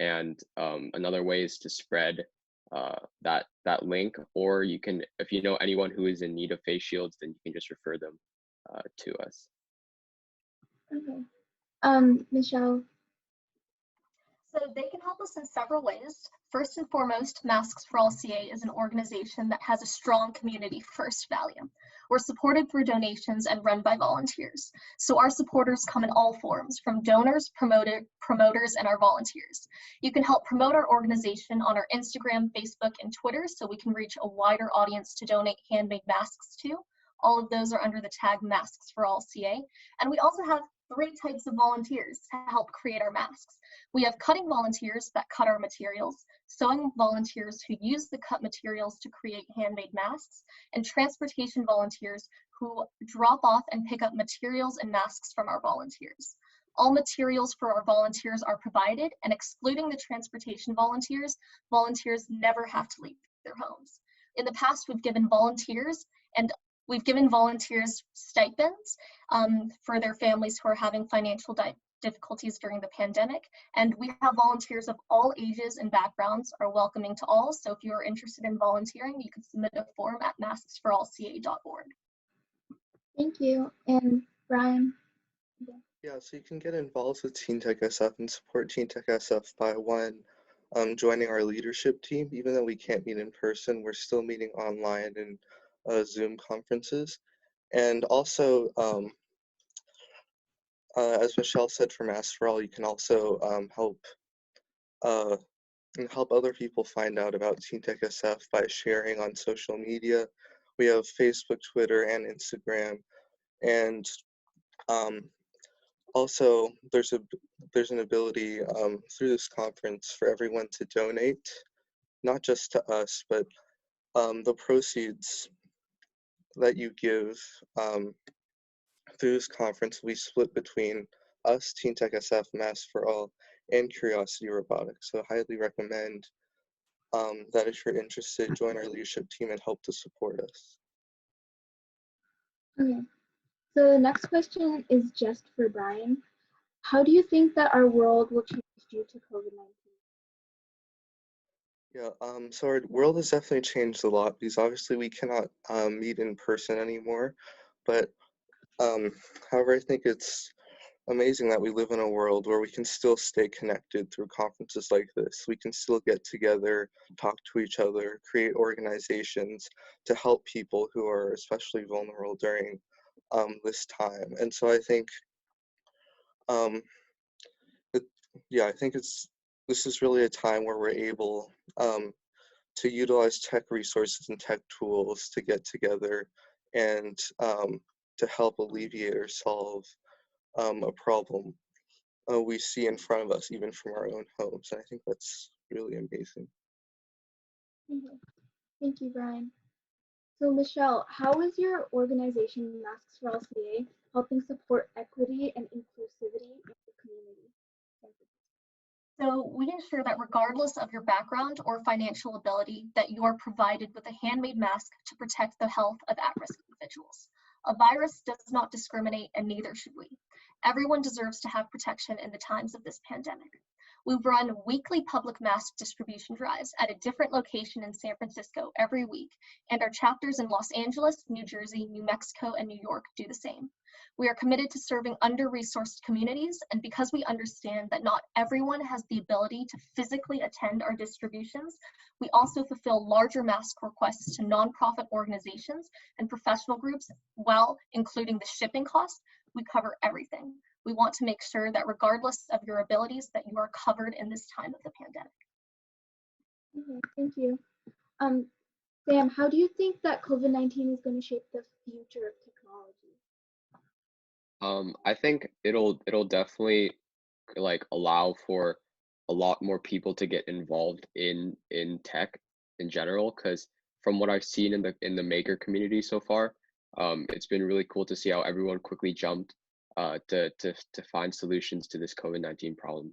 And another way is to spread that link, or you can, if you know anyone who is in need of face shields, then you can just refer them to us. Okay. Michelle. So they can help us in several ways. First and foremost, Masks for All CA is an organization that has a strong community first value. We're supported through donations and run by volunteers. So our supporters come in all forms, from donors, promoters, and our volunteers. You can help promote our organization on our Instagram, Facebook, and Twitter, so we can reach a wider audience to donate handmade masks to. All of those are under the tag Masks for All CA. And we also have 3 types of volunteers to help create our masks. We have cutting volunteers that cut our materials, sewing volunteers who use the cut materials to create handmade masks, and transportation volunteers who drop off and pick up materials and masks from our volunteers. All materials for our volunteers are provided, and excluding the transportation volunteers, volunteers never have to leave their homes. In the past, we've given volunteers stipends for their families who are having financial difficulties during the pandemic. And we have volunteers of all ages and backgrounds are welcoming to all. So if you're interested in volunteering, you can submit a form at masksforallca.org. Thank you. And Brian? Yeah, so you can get involved with TeenTechSF and support TeenTechSF by joining our leadership team. Even though we can't meet in person, we're still meeting online in Zoom conferences. And also, as Michelle said, for Masks for All, you can also help other people find out about TeenTechSF by sharing on social media. We have Facebook, Twitter, and Instagram, and also there's an ability through this conference for everyone to donate, not just to us, but the proceeds that you give through this conference will be split between us, TeenTechSF, Masks for All, and Kuriosity Robotics. So I highly recommend that if you're interested, join our leadership team and help to support us. Okay, so the next question is just for Brian. How do you think that our world will change due to COVID-19? Yeah, so our world has definitely changed a lot because obviously we cannot meet in person anymore. But however, I think it's amazing that we live in a world where we can still stay connected through conferences like this. We can still get together, talk to each other, create organizations to help people who are especially vulnerable during this time. And so I think, I think this is really a time where we're able to utilize tech resources and tech tools to get together and to help alleviate or solve a problem we see in front of us, even from our own homes. And I think that's really amazing. Okay. Thank you, Brian. So Michelle, how is your organization Masks for All CA helping support equity and inclusivity in the community? So we ensure that regardless of your background or financial ability, that you are provided with a handmade mask to protect the health of at-risk individuals. A virus does not discriminate, and neither should we. Everyone deserves to have protection in the times of this pandemic. We run weekly public mask distribution drives at a different location in San Francisco every week, and our chapters in Los Angeles, New Jersey, New Mexico, and New York do the same. We are committed to serving under-resourced communities, and because we understand that not everyone has the ability to physically attend our distributions, we also fulfill larger mask requests to nonprofit organizations and professional groups, while including the shipping cost. We cover everything. We want to make sure that regardless of your abilities, that you are covered in this time of the pandemic. Okay, thank you. Sam, how do you think that COVID-19 is going to shape the future of technology? I think it'll definitely like allow for a lot more people to get involved in tech in general, because from what I've seen in the maker community so far, it's been really cool to see how everyone quickly jumped to find solutions to this COVID-19 problem.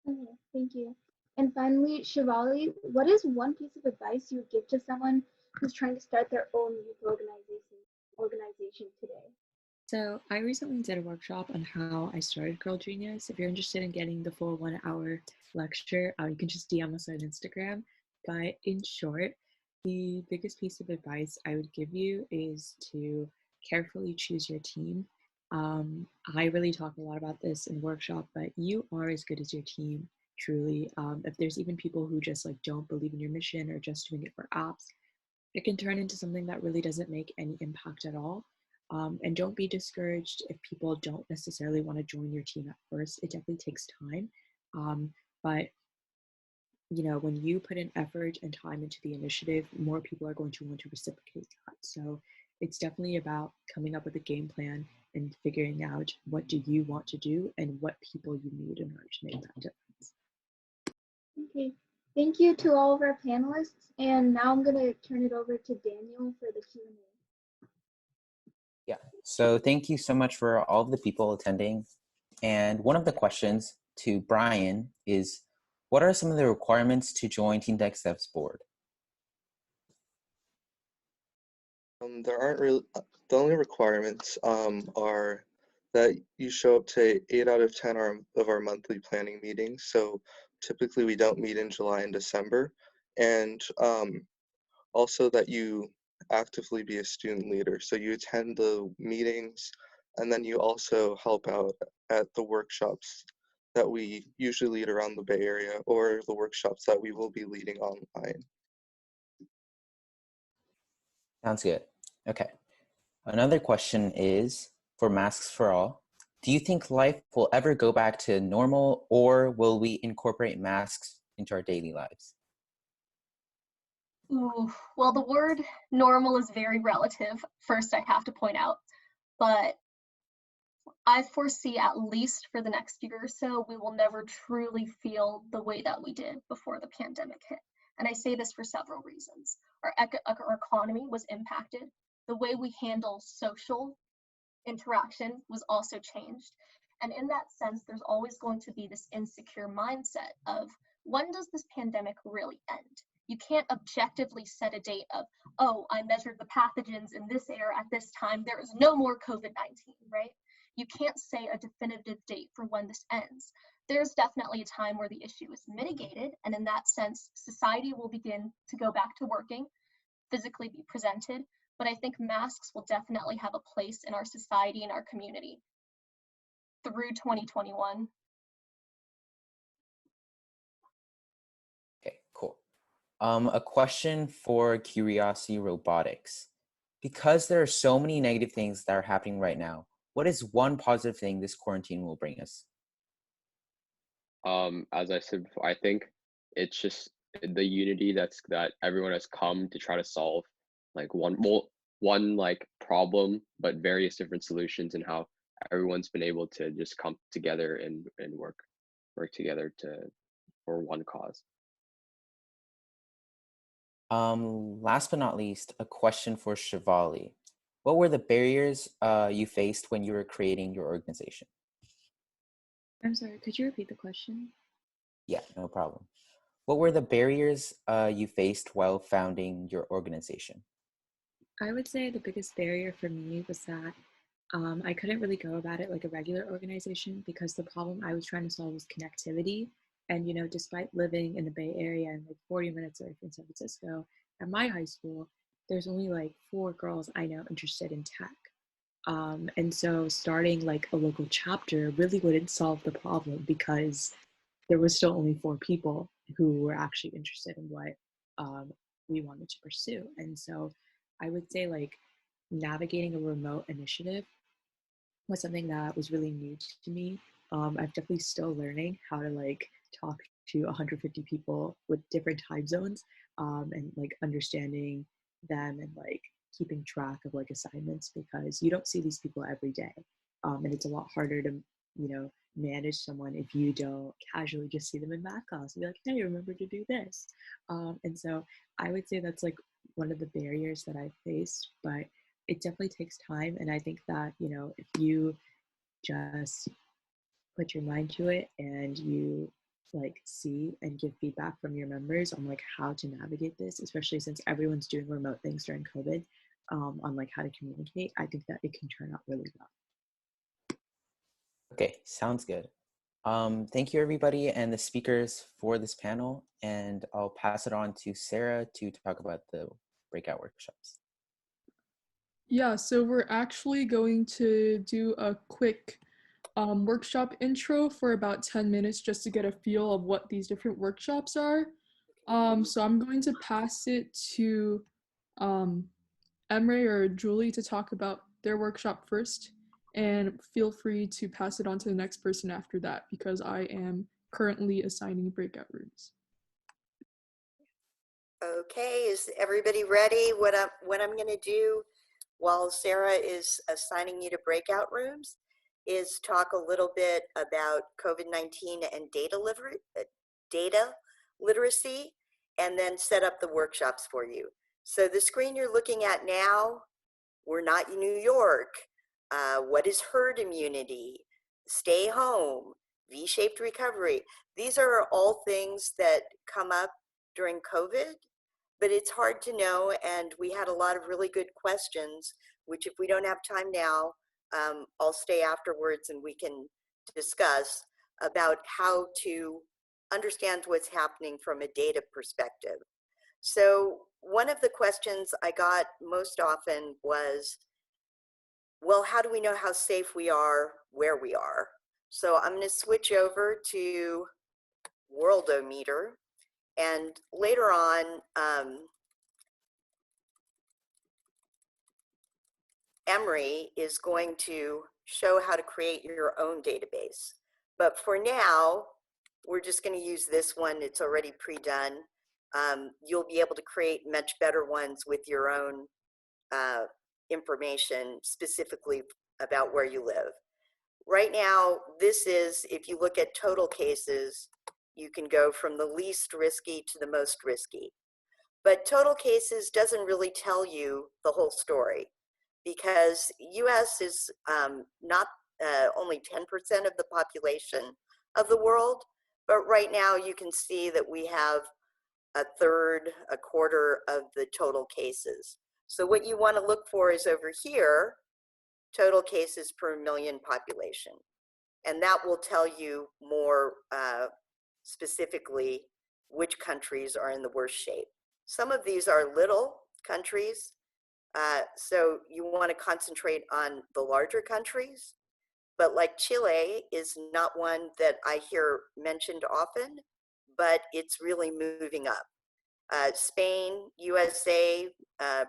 Okay, thank you. And finally, Shivali, what is one piece of advice you would give to someone who's trying to start their own youth organization today? So I recently did a workshop on how I started Girl Genius. If you're interested in getting the full 1 hour lecture, you can just DM us on Instagram. But in short, the biggest piece of advice I would give you is to carefully choose your team. I really talk a lot about this in workshop, but you are as good as your team, truly. If there's even people who just like don't believe in your mission or just doing it for apps, it can turn into something that really doesn't make any impact at all. And don't be discouraged if people don't necessarily want to join your team at first. It definitely takes time. But you know, when you put in effort and time into the initiative, more people are going to want to reciprocate that. So it's definitely about coming up with a game plan and figuring out what do you want to do and what people you need in order to make that difference. Okay, thank you to all of our panelists. And now I'm going to turn it over to Daniel for the Q&A. Yeah, so thank you so much for all of the people attending. And one of the questions to Brian is, what are some of the requirements to join TeenTechSF's board? There aren't really, the only requirements are that you show up to 8 out of 10 of our monthly planning meetings. So typically we don't meet in July and December. And also that you actively be a student leader. So you attend the meetings and then you also help out at the workshops that we usually lead around the Bay Area or the workshops that we will be leading online. Sounds good. Okay. Another question is for Masks for All. Do you think life will ever go back to normal, or will we incorporate masks into our daily lives? Ooh, well, the word normal is very relative, first I have to point out, but I foresee at least for the next year or so, we will never truly feel the way that we did before the pandemic hit. And I say this for several reasons. Our economy was impacted. The way we handle social interaction was also changed. And in that sense, there's always going to be this insecure mindset of, when does this pandemic really end? You can't objectively set a date of, oh, I measured the pathogens in this air at this time, there is no more COVID-19, right? You can't say a definitive date for when this ends. There's definitely a time where the issue is mitigated, and in that sense, society will begin to go back to working, physically be presented, but I think masks will definitely have a place in our society and our community through 2021. Okay, cool. A question for Kuriosity Robotics. Because there are so many negative things that are happening right now, what is one positive thing this quarantine will bring us? As I said before, I think it's just the unity that everyone has come to try to solve like one like problem, but various different solutions, and how everyone's been able to just come together and work together for one cause. Last but not least, a question for Shivali. What were the barriers you faced when you were creating your organization? I'm sorry, could you repeat the question? Yeah, no problem. What were the barriers you faced while founding your organization? I would say the biggest barrier for me was that I couldn't really go about it like a regular organization, because the problem I was trying to solve was connectivity. And, you know, despite living in the Bay Area and like 40 minutes away from San Francisco, at my high school, there's only like 4 girls I know interested in tech. And so starting like a local chapter really wouldn't solve the problem, because there was still only 4 people who were actually interested in what we wanted to pursue. And so I would say like navigating a remote initiative was something that was really new to me. I'm definitely still learning how to like talk to 150 people with different time zones, and like understanding them and like keeping track of like assignments, because you don't see these people every day. And it's a lot harder to, you know, manage someone if you don't casually just see them in math class and be like, hey, remember to do this. And so I would say that's like one of the barriers that I faced, but it definitely takes time. And I think that, you know, if you just put your mind to it and you like see and give feedback from your members on like how to navigate this, especially since everyone's doing remote things during COVID, on like how to communicate, I think that it can turn out really well. Okay, sounds good. Thank you everybody and the speakers for this panel, and I'll pass it on to Sarah to talk about the breakout workshops. Yeah, so we're actually going to do a quick workshop intro for about 10 minutes just to get a feel of what these different workshops are. So I'm going to pass it to Emilie or Julie to talk about their workshop first, and feel free to pass it on to the next person after that, because I am currently assigning breakout rooms. Okay, is everybody ready? What I'm going to do while Sarah is assigning you to breakout rooms is talk a little bit about COVID-19 and data literacy, and then set up the workshops for you. So the screen you're looking at now, we're not in New York. What is herd immunity? Stay home, V-shaped recovery. These are all things that come up during COVID, but it's hard to know, and we had a lot of really good questions, which if we don't have time now, I'll stay afterwards and we can discuss about how to understand what's happening from a data perspective. So one of the questions I got most often was, well, how do we know how safe we are where we are? So I'm going to switch over to Worldometer, and later on, Emilie is going to show how to create your own database. But for now, we're just going to use this one. It's already pre-done. You'll be able to create much better ones with your own information specifically about where you live. Right now, this is, if you look at total cases, you can go from the least risky to the most risky. But total cases doesn't really tell you the whole story, because US is not only 10% of the population of the world, but right now you can see that we have a third, a quarter of the total cases. So what you want to look for is over here, total cases per million population. And that will tell you more specifically which countries are in the worst shape. Some of these are little countries, so you want to concentrate on the larger countries, but like Chile is not one that I hear mentioned often, but it's really moving up. Spain, USA,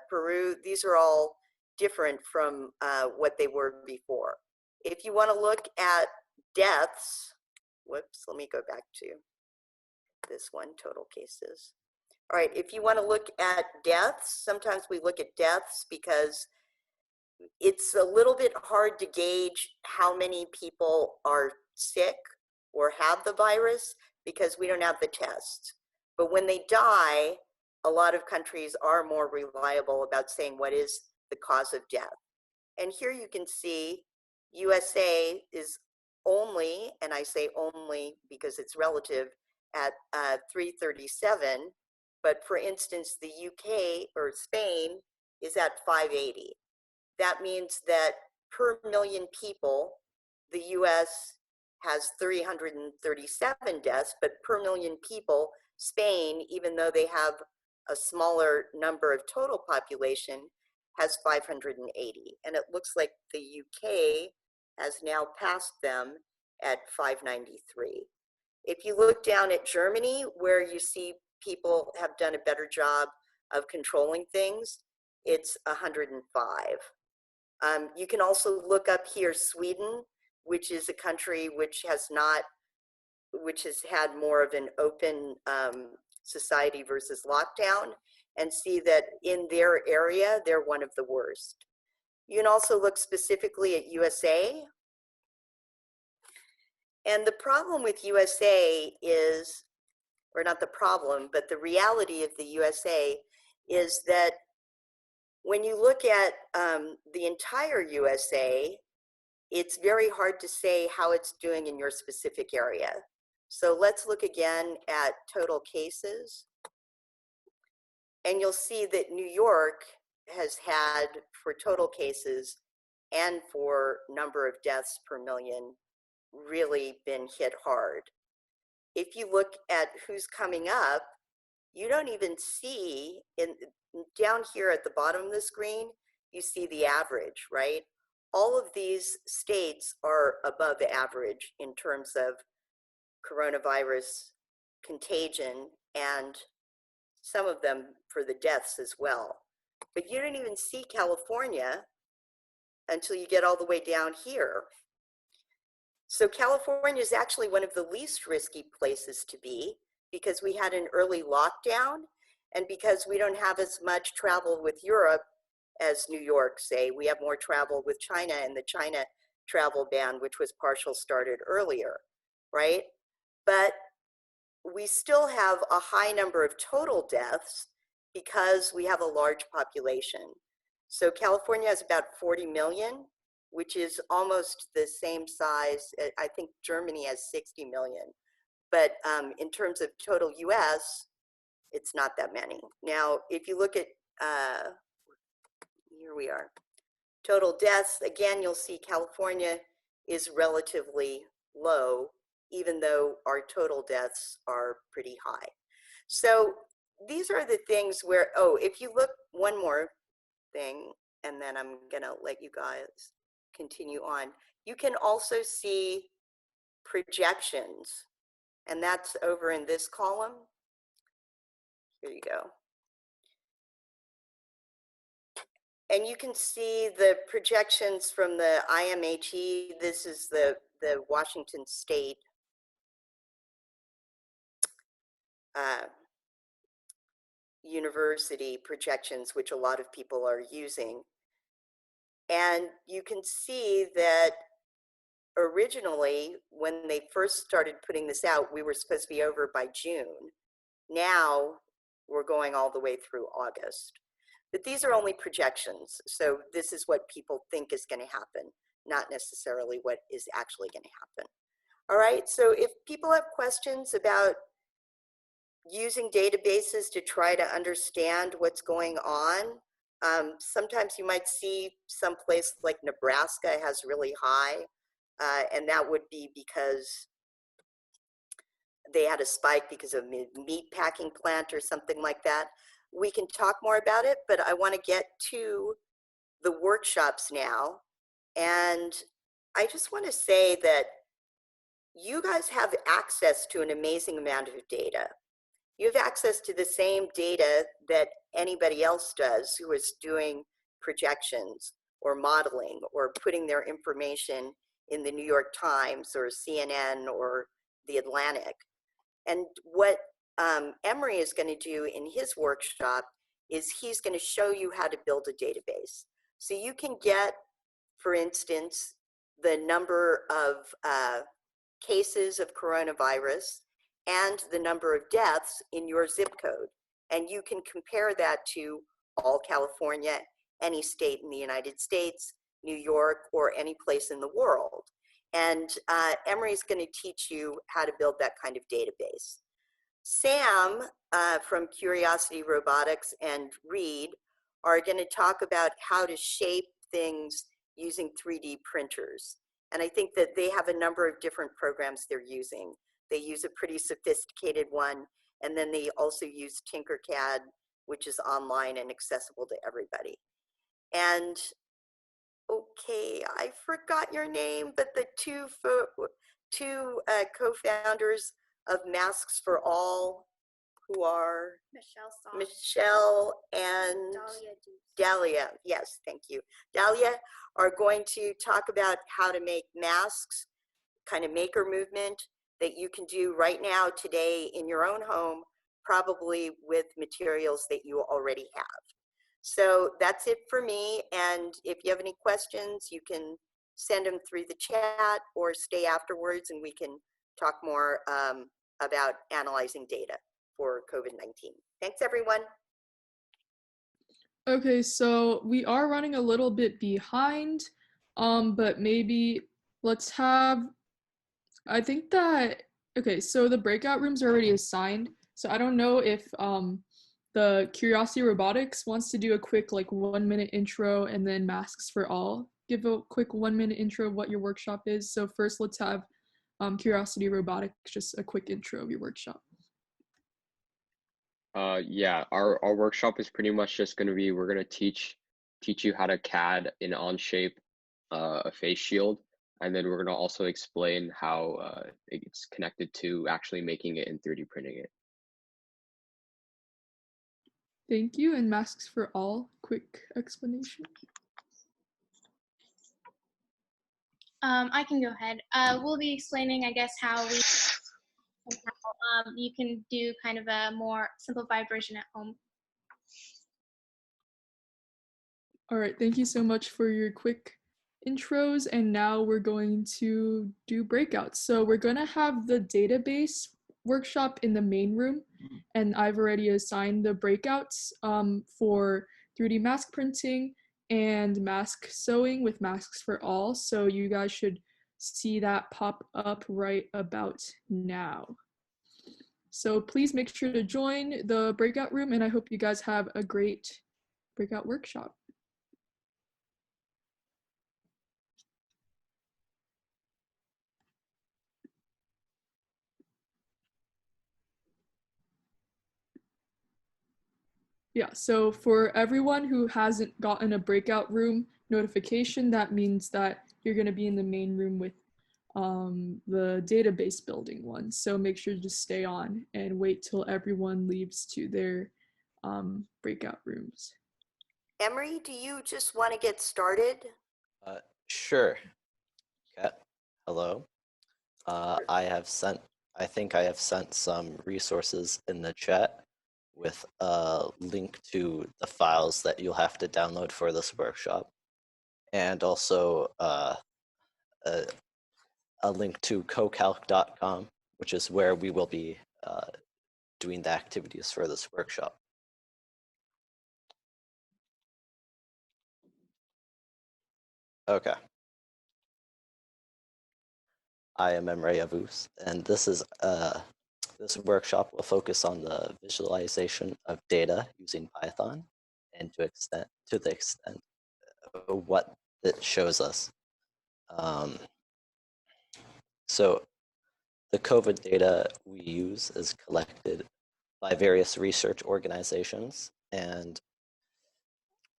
Peru, these are all different from what they were before. If you want to look at deaths, whoops, let me go back to this one, total cases. All right, if you want to look at deaths, sometimes we look at deaths because it's a little bit hard to gauge how many people are sick or have the virus because we don't have the test. But when they die, a lot of countries are more reliable about saying what is the cause of death. And here you can see USA is only, and I say only because it's relative, at 337. But for instance, the UK or Spain is at 580. That means that per million people, the US has 337 deaths, but per million people, Spain, even though they have a smaller number of total population, has 580. And it looks like the UK has now passed them at 593. If you look down at Germany, where you see people have done a better job of controlling things, it's 105. You can also look up here Sweden, which is a country which has had more of an open society versus lockdown, and see that in their area, they're one of the worst. You can also look specifically at USA. And the problem with USA is, or not the problem, but the reality of the USA is that when you look at the entire USA, it's very hard to say how it's doing in your specific area. So let's look again at total cases. And you'll see that New York has had, for total cases and for number of deaths per million, really been hit hard. If you look at who's coming up, you don't even see, down here at the bottom of the screen, you see the average, right? All of these states are above average in terms of coronavirus contagion, and some of them for the deaths as well. But you don't even see California until you get all the way down here. So California is actually one of the least risky places to be because we had an early lockdown and because we don't have as much travel with Europe as New York, say. We have more travel with China and the China travel ban, which was partial started earlier, right? But we still have a high number of total deaths because we have a large population. So California has about 40 million, which is almost the same size. I think Germany has 60 million. But in terms of total US, it's not that many. Now, if you look at, here we are, Total deaths, again, you'll see California is relatively low, even though our total deaths are pretty high. So these are the things where, oh, if you look, one more thing, and then I'm gonna let you guys continue on. You can also see projections, and that's over in this column. Here you go. And you can see the projections from the IMHE. This is the Washington State University projections, which a lot of people are using. And you can see that originally, when they first started putting this out, we were supposed to be over by June. Now we're going all the way through August. But these are only projections. So this is what people think is going to happen, not necessarily what is actually going to happen. All right, so if people have questions about using databases to try to understand what's going on, sometimes you might see some place like Nebraska has really high, and that would be because they had a spike because of a meat packing plant or something like that. We can talk more about it, but I want to get to the workshops now. And I just want to say that you guys have access to an amazing amount of data. You have access to the same data that anybody else does who is doing projections or modeling or putting their information in the New York Times or CNN or the Atlantic. And what Emilie is going to do in his workshop is he's going to show you how to build a database. So you can get, for instance, the number of cases of coronavirus and the number of deaths in your zip code. And you can compare that to all California, any state in the United States, New York, or any place in the world. And Emilie is going to teach you how to build that kind of database. Sam from Kuriosity Robotics and Reed are going to talk about how to shape things using 3D printers. And I think that they have a number of different programs they're using. They use a pretty sophisticated one, and then they also use Tinkercad, which is online and accessible to everybody. And okay, I forgot your name, but the two co-founders of Masks for All, who are Michelle and Dahlia. Yes, thank you. Dahlia are going to talk about how to make masks, kind of maker movement that you can do right now today in your own home, probably with materials that you already have. So that's it for me. And if you have any questions, you can send them through the chat or stay afterwards and we can talk more about analyzing data for COVID-19. Thanks, everyone. Okay, so we are running a little bit behind, but maybe let's have, I think that, okay, so the breakout rooms are already assigned. So I don't know if the Kuriosity Robotics wants to do a quick like 1 minute intro, and then Masks for All give a quick 1 minute intro of what your workshop is. So first let's have Kuriosity Robotics, just a quick intro of your workshop. Yeah, our workshop is pretty much just going to be, we're going to teach you how to CAD in Onshape a face shield, and then we're going to also explain how it's connected to actually making it and 3D printing it. Thank you. And Masks for All, quick explanation. I can go ahead. We'll be explaining, I guess, how we you can do kind of a more simplified version at home. All right, thank you so much for your quick intros. And now we're going to do breakouts. So we're going to have the database workshop in the main room, and I've already assigned the breakouts for 3D mask printing and mask sewing with Masks for All. So you guys should see that pop up right about now. So please make sure to join the breakout room, and I hope you guys have a great breakout workshop. Yeah, so for everyone who hasn't gotten a breakout room notification, that means that you're going to be in the main room with the database building one. So make sure to stay on and wait till everyone leaves to their breakout rooms. Emery, do you just want to get started? Sure. Okay. Hello. I think I have sent some resources in the chat with a link to the files that you'll have to download for this workshop, and also a link to cocalc.com, which is where we will be doing the activities for this workshop. Okay. I am Emre Avus, and this workshop will focus on the visualization of data using Python, and to the extent of what it shows us. So the COVID data we use is collected by various research organizations, and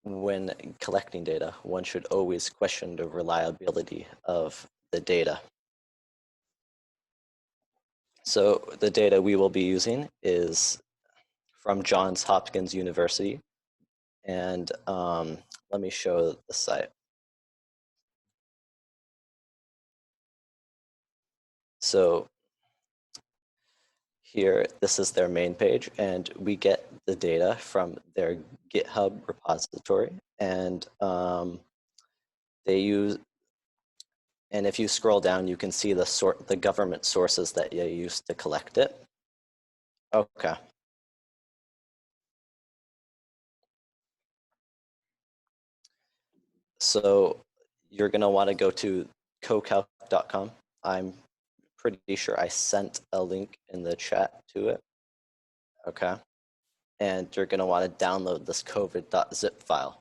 when collecting data, one should always question the reliability of the data. So the data we will be using is from Johns Hopkins University, and let me show the site. So here, this is their main page, and we get the data from their GitHub repository, and they use, and if you scroll down, you can see the government sources that you used to collect it. Okay. So you're gonna want to go to cocalc.com. I'm pretty sure I sent a link in the chat to it. Okay. And you're gonna want to download this covid.zip file.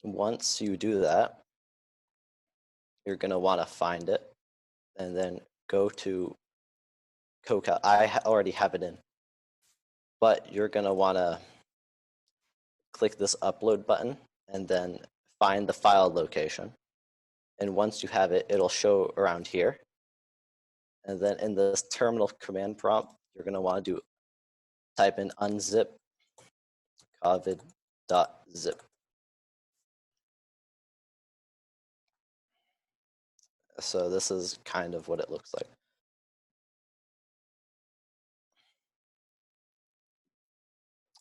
Once you do that, you're gonna want to find it and then go to CoCal. I already have it in, but you're gonna want to click this upload button and then find the file location. And once you have it, it'll show around here. And then in this terminal command prompt, you're gonna want to type in unzip covid.zip. So this is kind of what it looks like.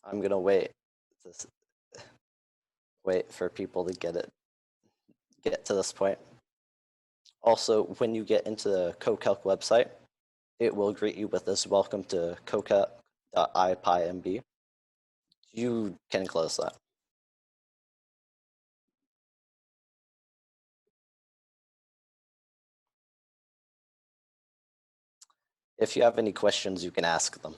I'm gonna wait for people to get to this point. Also, when you get into the CoCalc website, it will greet you with this welcome to cocalc.ipymb. You can close that. If you have any questions, you can ask them.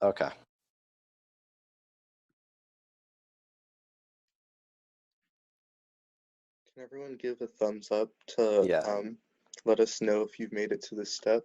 Okay. Can everyone give a thumbs up to let us know if you've made it to this step?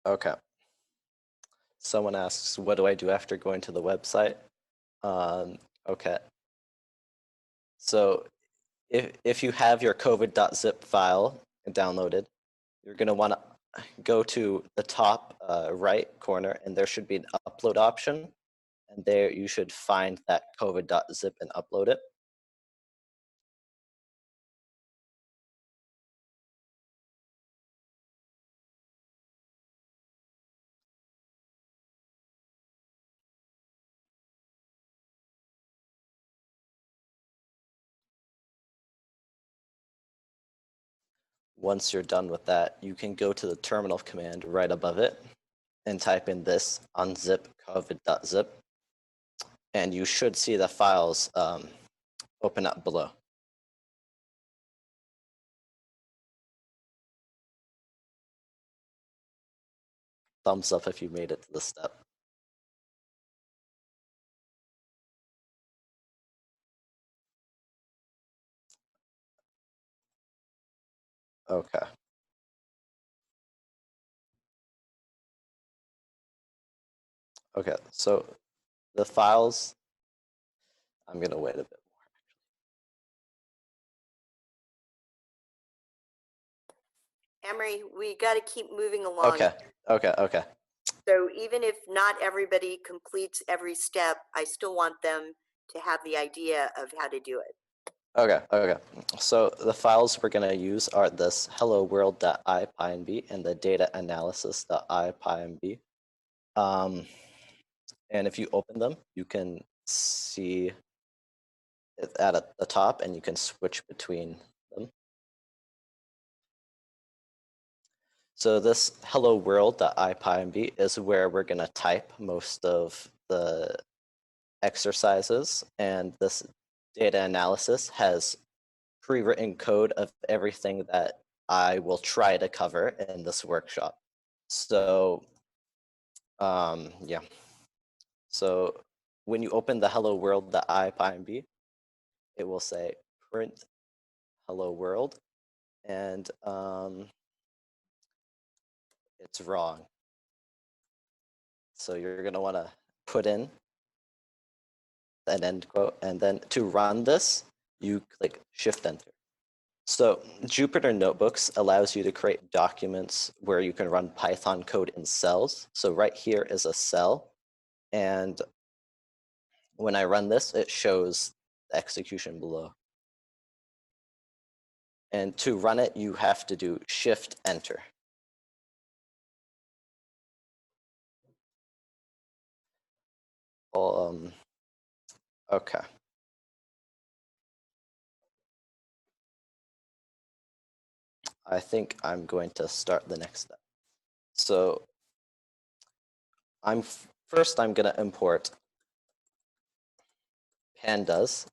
Okay. Someone asks, what do I do after going to the website? Okay. So if you have your covid.zip file downloaded, you're going to want to go to the top right corner, and there should be an upload option. And there you should find that covid.zip and upload it. once you're done with that, you can go to the terminal command right above it and type in this unzip covid.zip, and you should see the files open up below. Thumbs up if you made it to this step. Okay. Okay, so the files, I'm gonna wait a bit Emery, we got to keep moving more. along. Okay. So even if not everybody completes every step, I still want them to have the idea of how to do it. Okay. So the files we're gonna use are this hello world.ipynb and the data analysis.ipynb. And if you open them, you can see it at the top and you can switch between them. So this hello world.ipynb is where we're gonna type most of the exercises, and this data analysis has pre-written code of everything that I will try to cover in this workshop. So yeah. So when you open the hello world.ipynb, it will say print hello world, and it's wrong. So you're gonna wanna put in an end quote, and then to run this, you click Shift Enter. So Jupyter Notebooks allows you to create documents where you can run Python code in cells. So right here is a cell, and when I run this, it shows the execution below. And to run it, you have to do Shift Enter. Okay. I think I'm going to start the next step. So first I'm going to import pandas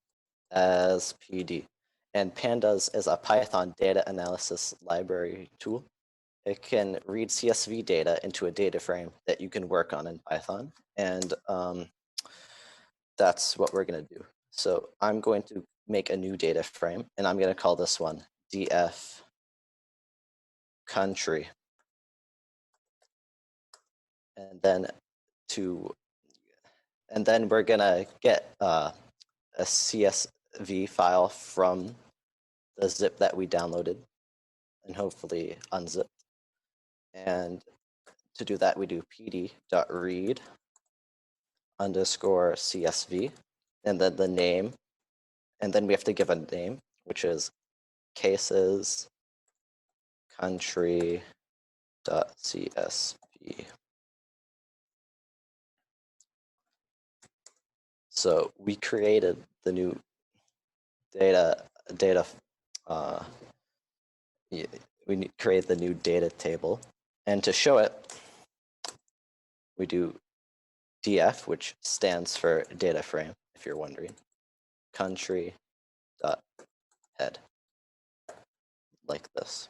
as PD. And pandas is a Python data analysis library tool. It can read CSV data into a data frame that you can work on in Python. And that's what we're going to do. So I'm going to make a new data frame, and I'm going to call this one df country. And then we're going to get a CSV file from the zip that we downloaded and hopefully unzip. And to do that, we do pd.read underscore CSV, and then the name, and then we have to give a name, which is cases country.csv. So we created the new we create the new data table, and to show it, we do df, which stands for data frame, if you're wondering, country.head, like this.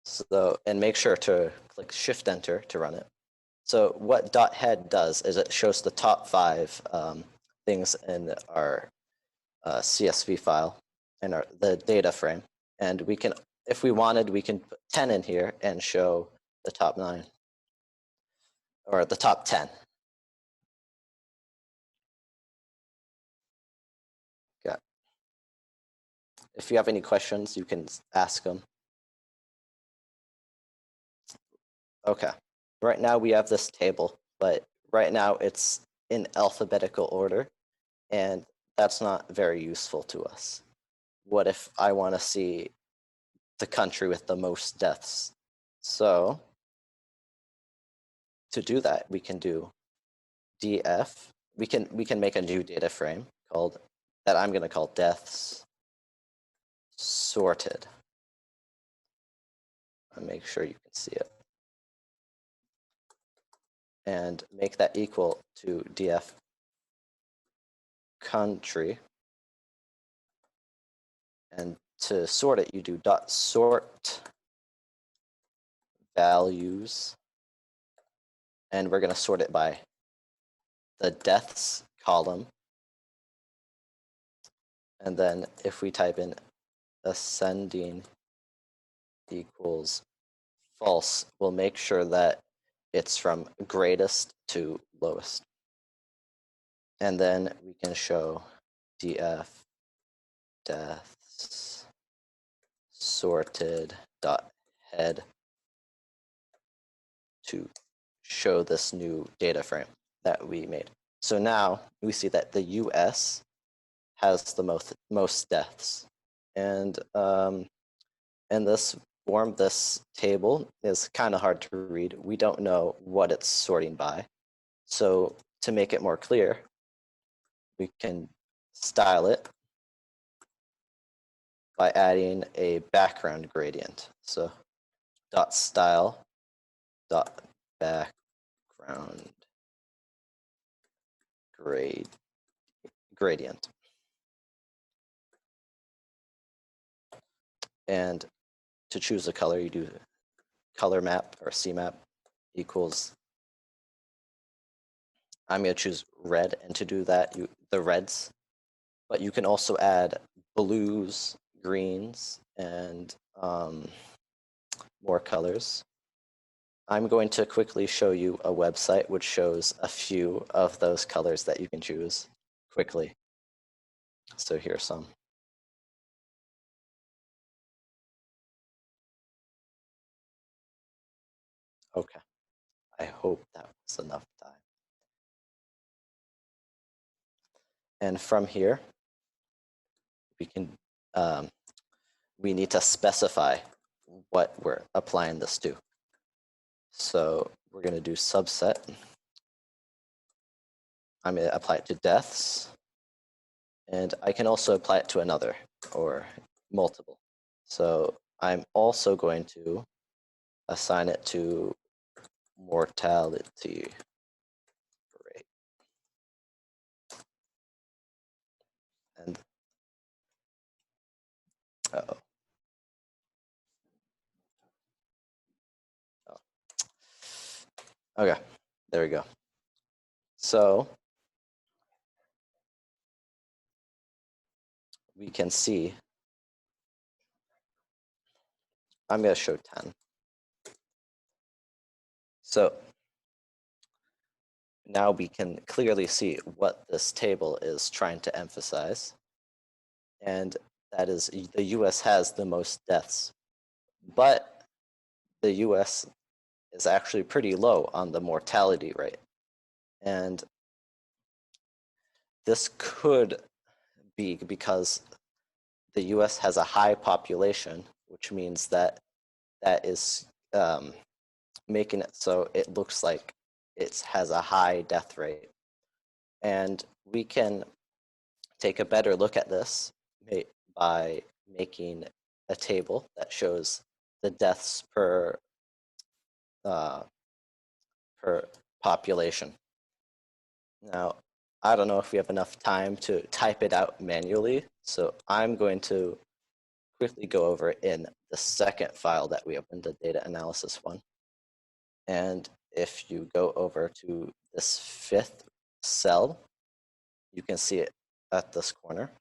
So, and make sure to click Shift Enter to run it. So what .head does is it shows the top 5 things in our CSV file and the data frame. And we can, if we wanted, we can put 10 in here and show the top 9 or the top 10. Yeah. If you have any questions, you can ask them. Okay. Right now we have this table, but right now it's in alphabetical order, and that's not very useful to us. What if I want to see the country with the most deaths? So to do that, we can do df. We can make a new data frame called that I'm going to call deaths sorted. I'll make sure you can see it. And make that equal to df country. And to sort it, you do dot sort values. And we're going to sort it by the deaths column. And then if we type in ascending equals false, we'll make sure that it's from greatest to lowest. And then we can show df deaths sorted dot head to show this new data frame that we made. So now we see that the US has the most deaths. And in this form, this table is kind of hard to read. We don't know what it's sorting by. So to make it more clear, we can style it by adding a background gradient. So dot style dot background gradient. And to choose a color, you do color map or CMap equals, I'm going to choose red, and to do that, the reds, but you can also add blues, greens, and more colors. I'm going to quickly show you a website which shows a few of those colors that you can choose quickly. So here's some. Okay, I hope that was enough time. And from here, we need to specify what we're applying this to. So we're going to do subset. I'm going to apply it to deaths. And I can also apply it to another or multiple. So I'm also going to assign it to mortality rate. And uh-oh. Okay, there we go. So we can see, I'm going to show 10. So now we can clearly see what this table is trying to emphasize. And that is the US has the most deaths, but the US is actually pretty low on the mortality rate. And this could be because the US has a high population, which means that that is making it so it looks like it has a high death rate. And we can take a better look at this by making a table that shows the deaths per population. Now, I don't know if we have enough time to type it out manually, so I'm going to quickly go over in the second file that we opened, the data analysis one. And if you go over to this fifth cell, you can see it at this corner.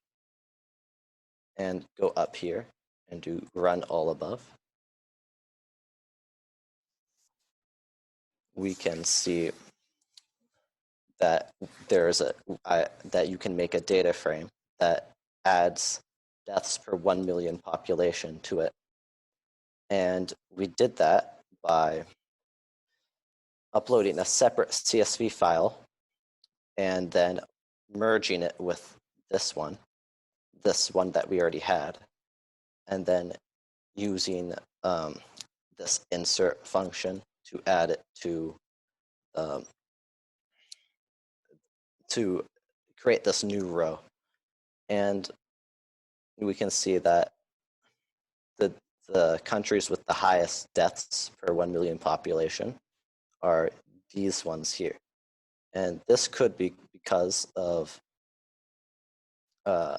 And go up here and do run all above. We can see that there's that you can make a data frame that adds deaths per 1 million population to it. And we did that by uploading a separate CSV file and then merging it with this one that we already had, and then using this insert function to add it to create this new row. And we can see that the countries with the highest deaths per 1 million population are these ones here. And this could be because of a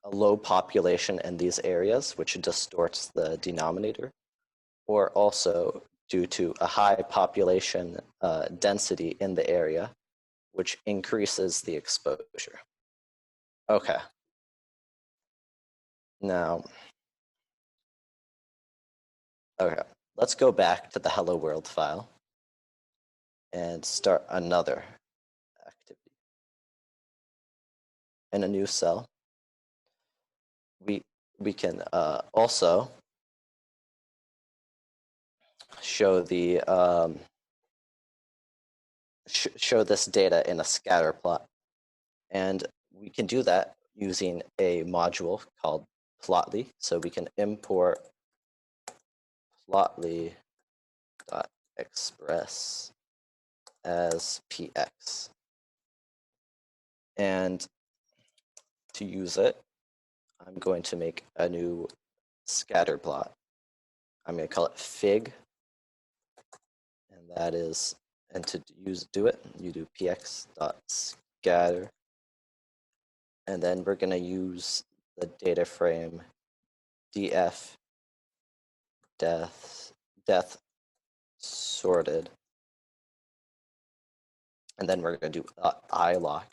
low population in these areas, which distorts the denominator, or also due to a high population density in the area, which increases the exposure. Okay. Now, okay, let's go back to the Hello World file and start another activity. In a new cell, we can also show the show this data in a scatter plot, and we can do that using a module called Plotly. So we can import plotly.express as px, and to use it, I'm going to make a new scatter plot. I'm going to call it fig, and that is, and to do it, you do px.scatter, and then we're going to use the data frame df death sorted, and then we're going to do iloc,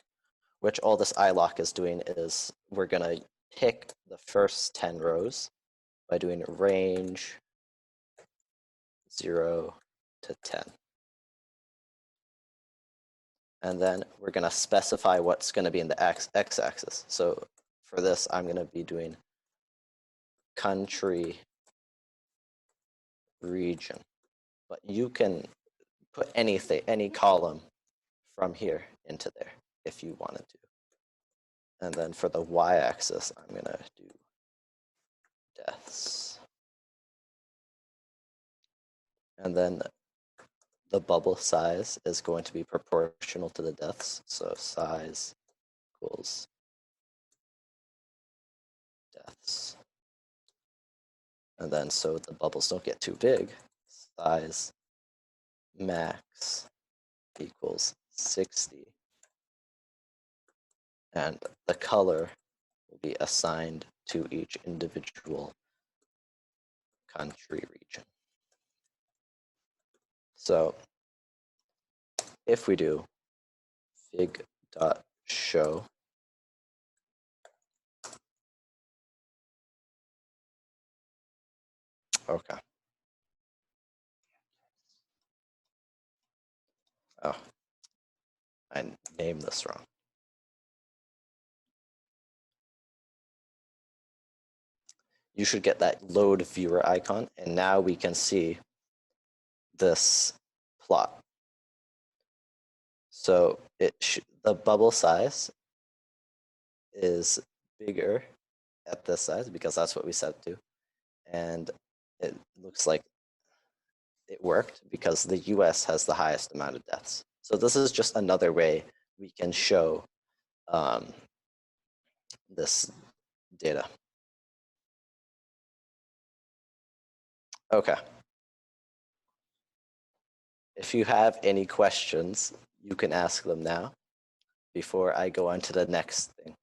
which all this iloc is doing is we're going to pick the first 10 rows by doing range 0 to 10. And then we're going to specify what's going to be in the x-axis. So for this, I'm going to be doing country region. But you can put anything, any column from here into there if you wanted to. And then for the y-axis, I'm going to do deaths. And then the bubble size is going to be proportional to the deaths. So size equals deaths. And then so the bubbles don't get too big, size max equals 60. And the color will be assigned to each individual country region. So if we do fig.show, okay. Oh, I named this wrong. You should get that load viewer icon, and now we can see this plot. So the bubble size is bigger at this size because that's what we set it to. And it looks like it worked because the US has the highest amount of deaths. So this is just another way we can show this data. Okay. If you have any questions, you can ask them now before I go on to the next thing.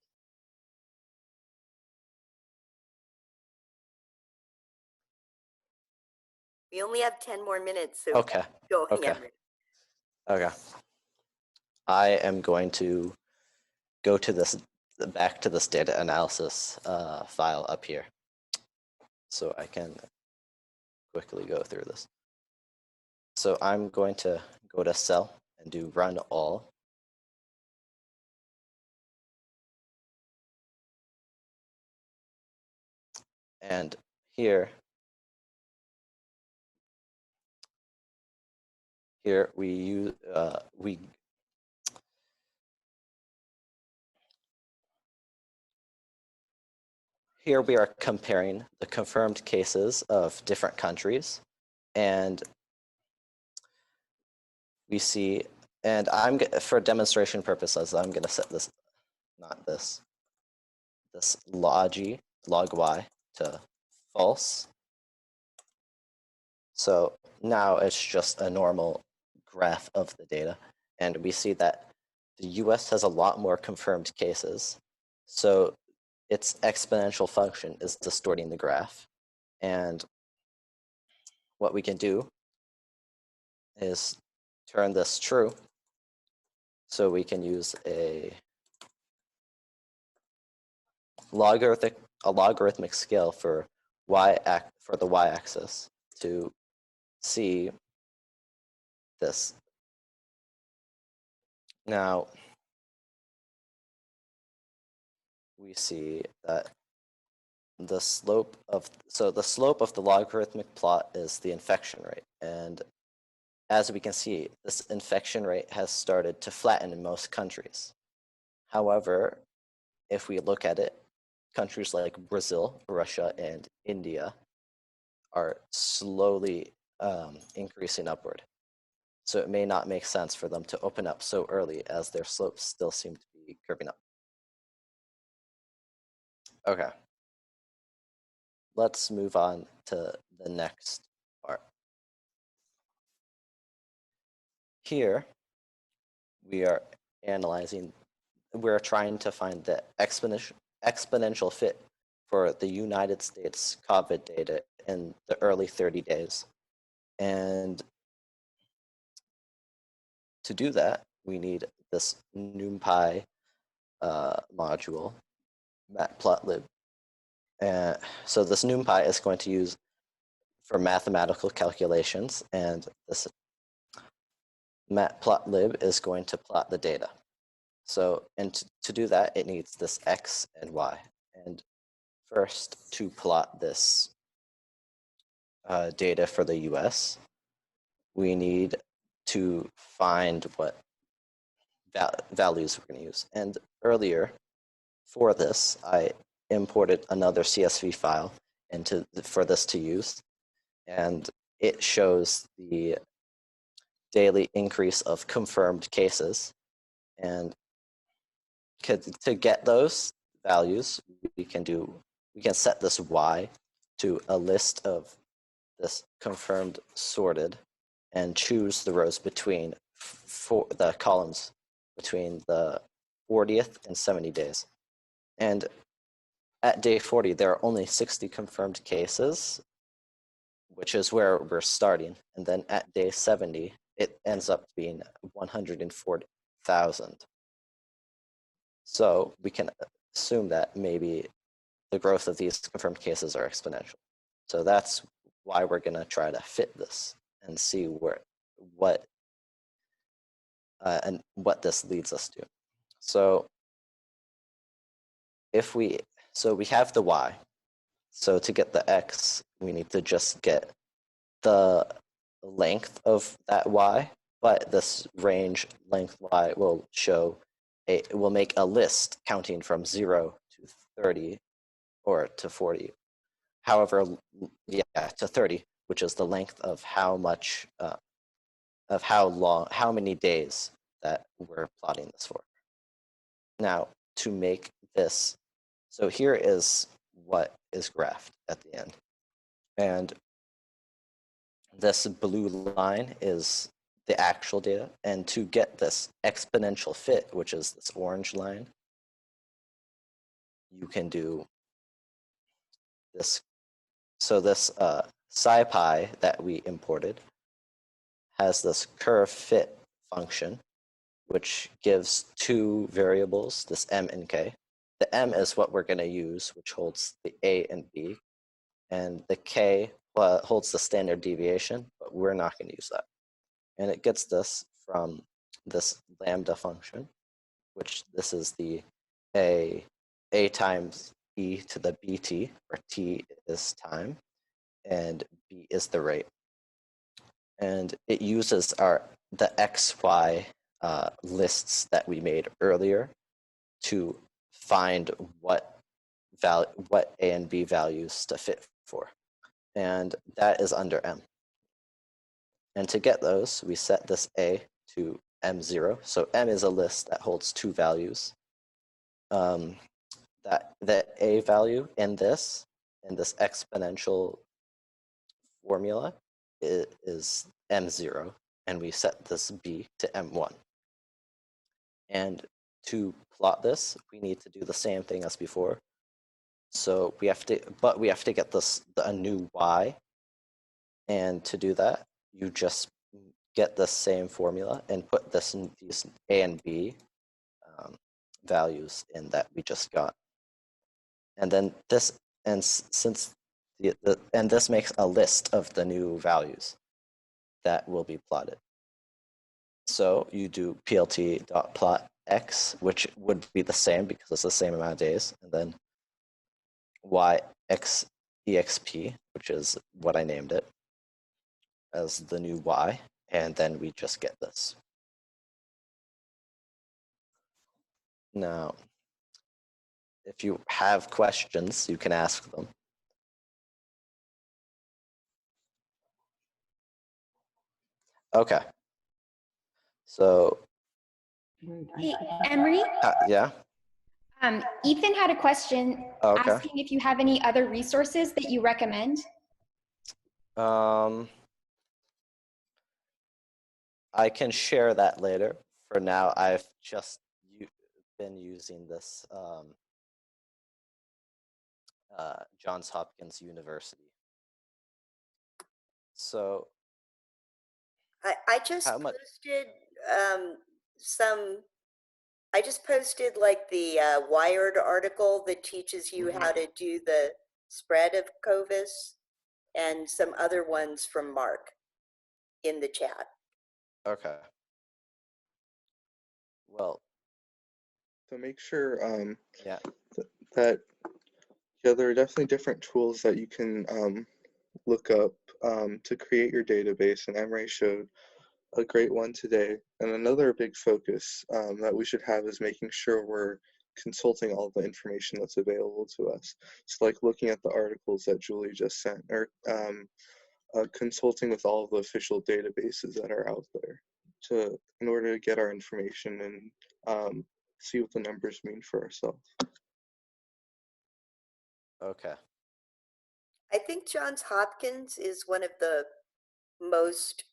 We only have 10 more minutes, so Okay. go Okay. ahead. Okay. I am going to go to this, back to this data analysis file up here, so I can quickly go through this. So I'm going to go to cell and do run all. And here we use here we are comparing the confirmed cases of different countries, and we see, and for demonstration purposes, I'm going to set this, not this, this log y to false, So now it's just a normal graph of the data. And we see that the US has a lot more confirmed cases. So its exponential function is distorting the graph. And what we can do is turn this true. So we can use a logarithmic scale for the y-axis to see this. Now we see that the slope of the logarithmic plot is the infection rate, and as we can see, this infection rate has started to flatten in most countries. However, if we look at it, countries like Brazil, Russia, and India are slowly increasing upward. So it may not make sense for them to open up so early as their slopes still seem to be curving up. Okay. Let's move on to the next part. Here, we're trying to find the exponential fit for the United States COVID data in the early 30 days. And to do that, we need this NumPy module, matplotlib. So this NumPy is going to use for mathematical calculations, and this matplotlib is going to plot the data. So, and to do that, it needs this X and Y. And first, to plot this data for the US, we need to find what values we're going to use. And earlier, for this, I imported another CSV file for this to use. And it shows the daily increase of confirmed cases. And to get those values, we can set this Y to a list of this confirmed sorted and choose the rows between the columns between the 40th and 70 days. And at day 40, there are only 60 confirmed cases, which is where we're starting. And then at day 70, it ends up being 140,000. So we can assume that maybe the growth of these confirmed cases are exponential. So that's why we're going to try to fit this and see what this leads us to. So we have the Y. So to get the X, we need to just get the length of that Y, but this range length Y will make a list counting from 0 to 30 or to 40. However, to 30, which is the length of how many days that we're plotting this for. Now, to make this, so here is what is graphed at the end. And this blue line is the actual data. And to get this exponential fit, which is this orange line, you can do this. So this SciPy that we imported has this curve fit function, which gives two variables, this m and k. The m is what we're going to use, which holds the a and b, and the k holds the standard deviation, but we're not going to use that. And it gets this from this lambda function, which this is the a times e to the bt, where t is time and b is the rate. And it uses the xy lists that we made earlier to find what a and b values to fit for. And that is under m. And to get those, we set this a to m0. So m is a list that holds two values. That the a value in this exponential formula is M0, and we set this B to M1. And to plot this, we need to do the same thing as before. So we have to get a new Y. And to do that, you just get the same formula and put these A and B values in that we just got. And then this, and since and this makes a list of the new values that will be plotted. So you do plt.plot x, which would be the same because it's the same amount of days, and then yx exp, which is what I named it, as the new y, and then we just get this. Now, if you have questions, you can ask them. Okay. So. Hey, Emery? Yeah? Ethan had a question asking if you have any other resources that you recommend. I can share that later. For now, I've just been using this Johns Hopkins University. So I just posted I just posted like the Wired article that teaches you how to do the spread of COVID and some other ones from Mark in the chat. Okay. Well. So make sure yeah. that there are definitely different tools that you can look up to create your database, and Emery showed a great one today. And another big focus that we should have is making sure we're consulting all the information that's available to us. So like looking at the articles that Julie just sent, or consulting with all of the official databases that are out there in order to get our information and see what the numbers mean for ourselves. Okay. I think Johns Hopkins is one of the most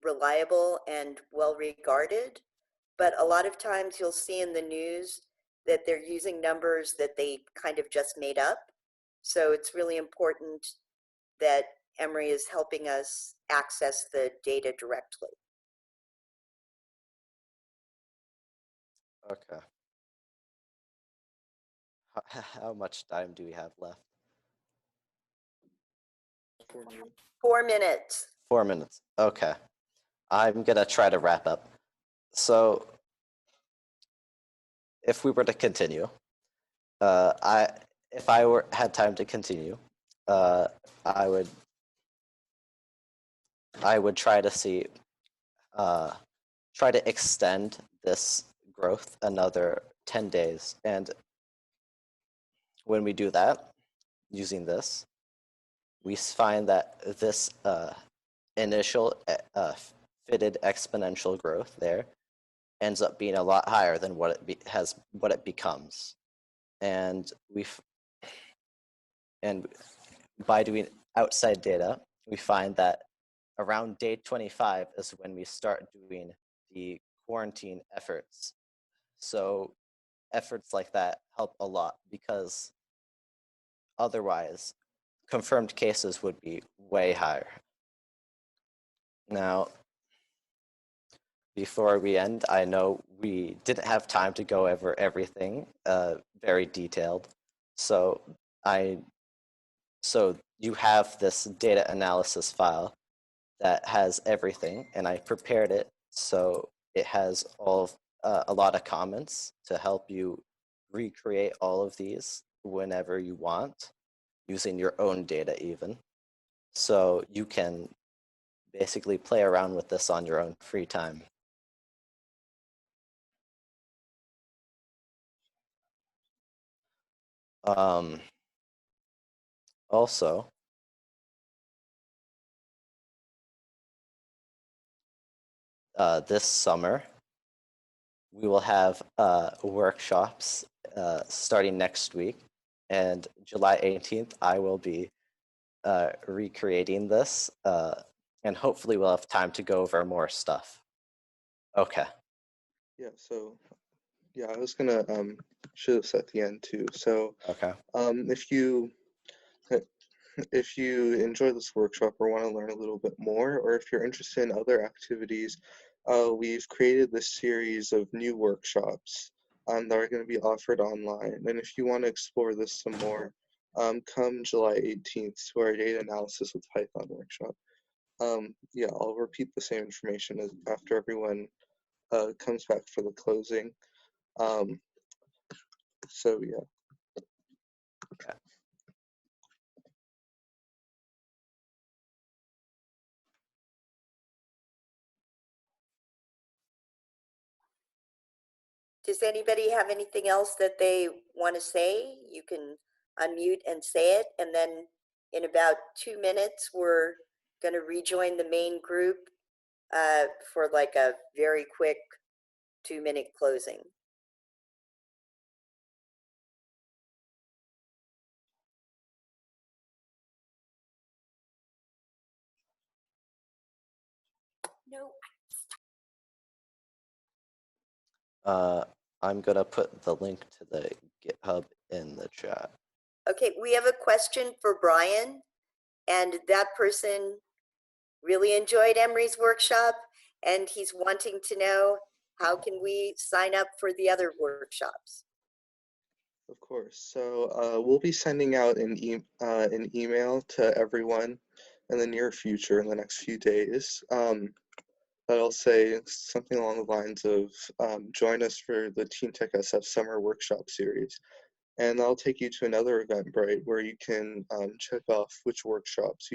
reliable and well-regarded, but a lot of times you'll see in the news that they're using numbers that they kind of just made up. So it's really important that Emery is helping us access the data directly. Okay. How much time do we have left? 4 minutes. 4 minutes. 4 minutes. Okay. I'm going to try to wrap up. So if we were to continue, if I had time to continue, I would try to see, try to extend this growth another 10 days. And when we do that, using this, we find that this initial fitted exponential growth there ends up being a lot higher than what it becomes, and by doing outside data, we find that around day 25 is when we start doing the quarantine efforts. So efforts like that help a lot, because otherwise confirmed cases would be way higher. Now, before we end, I know we didn't have time to go over everything very detailed. So you have this data analysis file that has everything, and I prepared it so it has a lot of comments to help you recreate all of these whenever you want, using your own data even. So you can basically play around with this on your own free time. Also, this summer, we will have workshops starting next week, and July 18th, I will be recreating this, and hopefully we'll have time to go over more stuff. Okay. Yeah, so yeah, I was gonna show this at the end too. So Okay. if you enjoy this workshop or want to learn a little bit more, or if you're interested in other activities, we've created this series of new workshops that are going to be offered online. And if you want to explore this some more, come July 18th to our data analysis with Python workshop. Yeah, I'll repeat the same information as after everyone comes back for the closing. So yeah. Okay. Does anybody have anything else that they want to say? You can unmute and say it. And then in about 2 minutes, we're going to rejoin the main group for like a very quick 2-minute closing. No. I'm gonna put the link to the GitHub in the chat. Okay, we have a question for Brian, and that person really enjoyed Emerie's workshop, and he's wanting to know, how can we sign up for the other workshops? Of course. So we'll be sending out an email to everyone in the near future, in the next few days. That'll say something along the lines of join us for the TeenTechSF Summer Workshop Series. And that'll take you to another Eventbrite where you can check off which workshops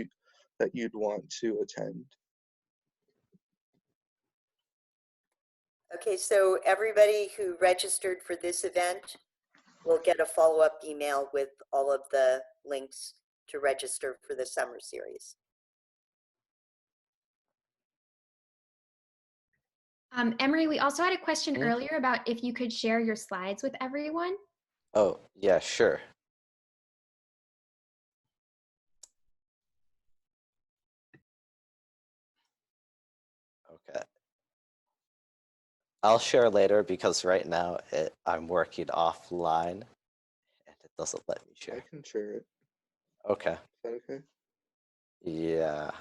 that you'd want to attend. Okay, so everybody who registered for this event will get a follow-up email with all of the links to register for the summer series. Emilie, we also had a question earlier about if you could share your slides with everyone. Oh, yeah, sure. Okay. I'll share later because right now I'm working offline and it doesn't let me share. I can share it. Okay. Is that okay? Yeah.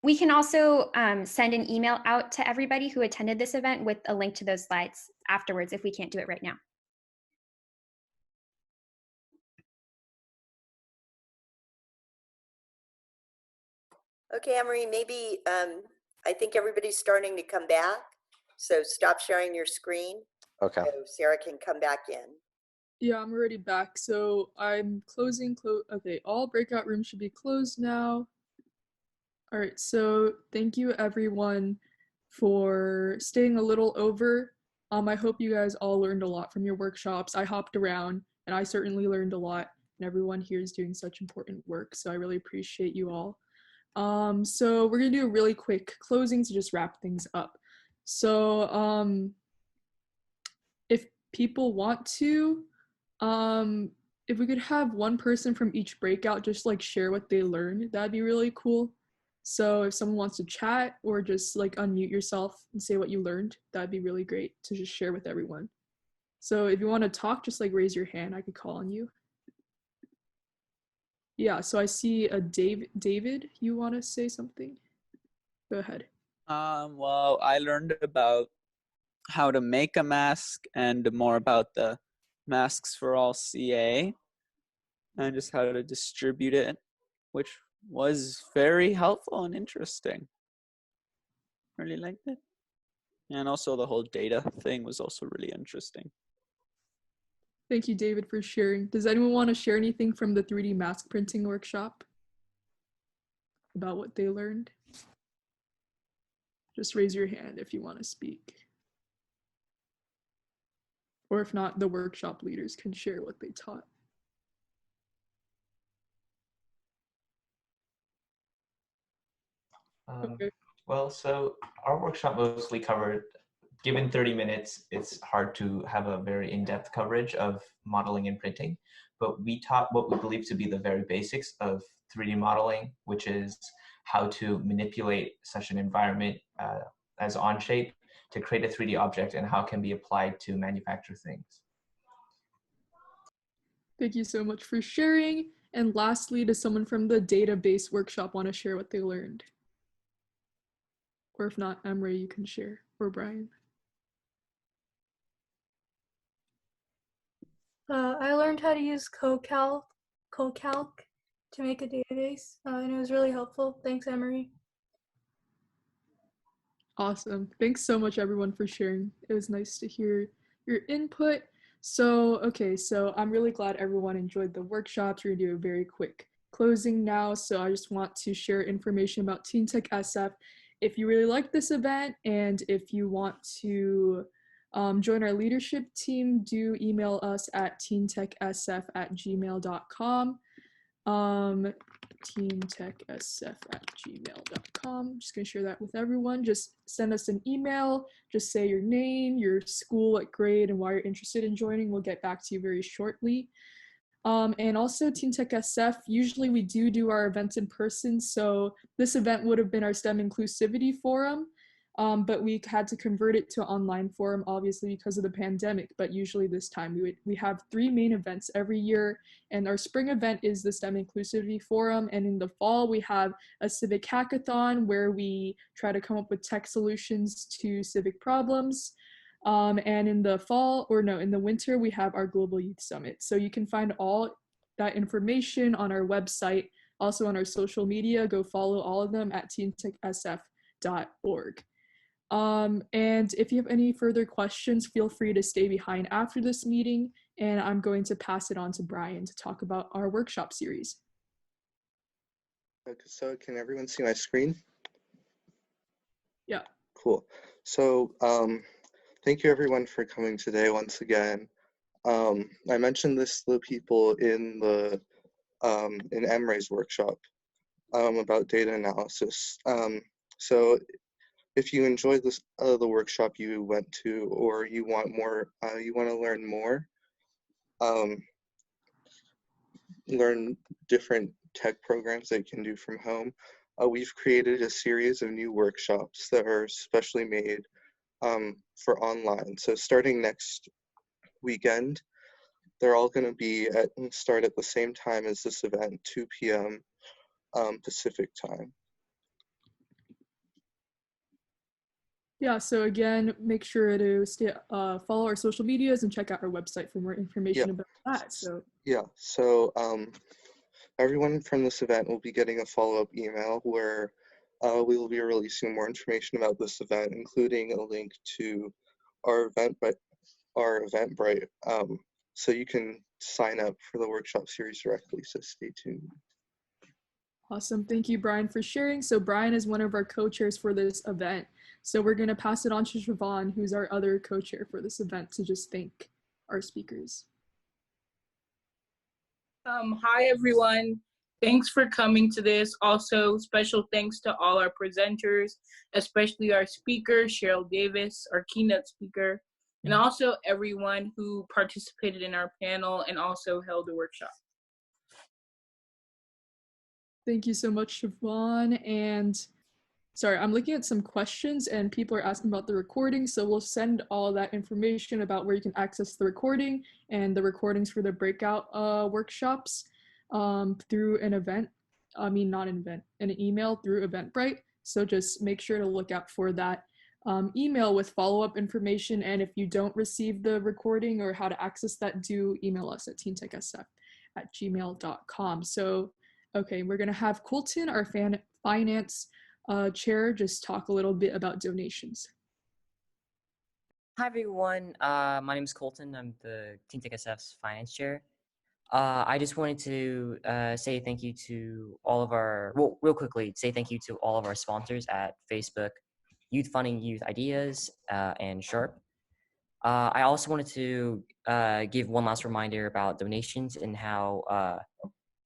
We can also send an email out to everybody who attended this event with a link to those slides afterwards if we can't do it right now. Okay, Emilie, maybe I think everybody's starting to come back. So stop sharing your screen. Okay. So Sarah can come back in. Yeah, I'm already back. So I'm closing. Okay, all breakout rooms should be closed now. All right, so thank you everyone for staying a little over. I hope you guys all learned a lot from your workshops. I hopped around and I certainly learned a lot, and everyone here is doing such important work. So I really appreciate you all. So we're gonna do a really quick closing to just wrap things up. So if people want to, if we could have one person from each breakout just like share what they learned, that'd be really cool. So if someone wants to chat or just like unmute yourself and say what you learned, that'd be really great to just share with everyone. So if you want to talk, just like raise your hand, I could call on you. Yeah, so I see a David, you want to say something? Go ahead. Well, I learned about how to make a mask and more about the Masks for All CA and just how to distribute it, which was very helpful and interesting. Really liked it. And also the whole data thing was also really interesting. Thank you, David, for sharing. Does anyone want to share anything from the 3D mask printing workshop about what they learned? Just raise your hand if you want to speak. Or if not, the workshop leaders can share what they taught. Okay. Well, so our workshop mostly covered, given 30 minutes, it's hard to have a very in-depth coverage of modeling and printing. but we taught what we believe to be the very basics of 3D modeling, which is how to manipulate such an environment as Onshape to create a 3D object and how it can be applied to manufacture things. Thank you so much for sharing. And lastly, does someone from the database workshop want to share what they learned? Or if not, Emilie, you can share, or Brian. I learned how to use CoCalc to make a database, and it was really helpful. Thanks, Emilie. Awesome. Thanks so much, everyone, for sharing. It was nice to hear your input. So, okay, so I'm really glad everyone enjoyed the workshops. We're gonna do a very quick closing now. So I just want to share information about TeenTechSF. If you really like this event and if you want to join our leadership team, do email us at teentechsf@gmail.com. teentechsf@gmail.com. I'm just gonna share that with everyone. Just send us an email, just say your name, your school, what grade, and why you're interested in joining. We'll get back to you very shortly. And also TeenTechSF, usually we do our events in person, so this event would have been our STEM Inclusivity Forum, but we had to convert it to an online forum, obviously because of the pandemic, but usually this time we have 3 main events every year, and our spring event is the STEM Inclusivity Forum, and in the fall we have a civic hackathon where we try to come up with tech solutions to civic problems. And in the in the winter, we have our Global Youth Summit. So you can find all that information on our website, also on our social media. Go follow all of them at teentechsf.org. And if you have any further questions, feel free to stay behind after this meeting, and I'm going to pass it on to Brian to talk about our workshop series. Okay, so can everyone see my screen? Yeah. Cool. So thank you everyone for coming today once again. I mentioned this to the people in the in Emilie's workshop about data analysis. So if you enjoyed this the workshop you went to, or you want more, you want to learn more, learn different tech programs that you can do from home, we've created a series of new workshops that are specially made for online. So starting next weekend, they're all going to start at the same time as this event, 2 p.m. Pacific time. Yeah, so again, make sure to follow our social medias and check out our website for more information about that. So everyone from this event will be getting a follow-up email where we will be releasing more information about this event, including a link to our Eventbrite, so you can sign up for the workshop series directly, so stay tuned. Awesome, thank you, Brian, for sharing. So Brian is one of our co-chairs for this event. So we're gonna pass it on to Siobhan, who's our other co-chair for this event, to just thank our speakers. Hi, everyone. Thanks for coming to this. Also, special thanks to all our presenters, especially our speaker, Cheryl Davis, our keynote speaker, and also everyone who participated in our panel and also held the workshop. Thank you so much, Siobhan. And sorry, I'm looking at some questions and people are asking about the recording. So we'll send all that information about where you can access the recording and the recordings for the breakout workshops through an event. An email through Eventbrite. So just make sure to look out for that email with follow-up information. And if you don't receive the recording or how to access that, do email us at teentechsf@gmail.com. So, okay, we're gonna have Colton, our finance chair, just talk a little bit about donations. Hi everyone, my name is Colton. I'm the TeenTechSF's finance chair. I just wanted to say thank you to all of our, real quickly, say thank you to all of our sponsors at Facebook, Youth Funding Youth Ideas, and Sharp. I also wanted to give one last reminder about donations and how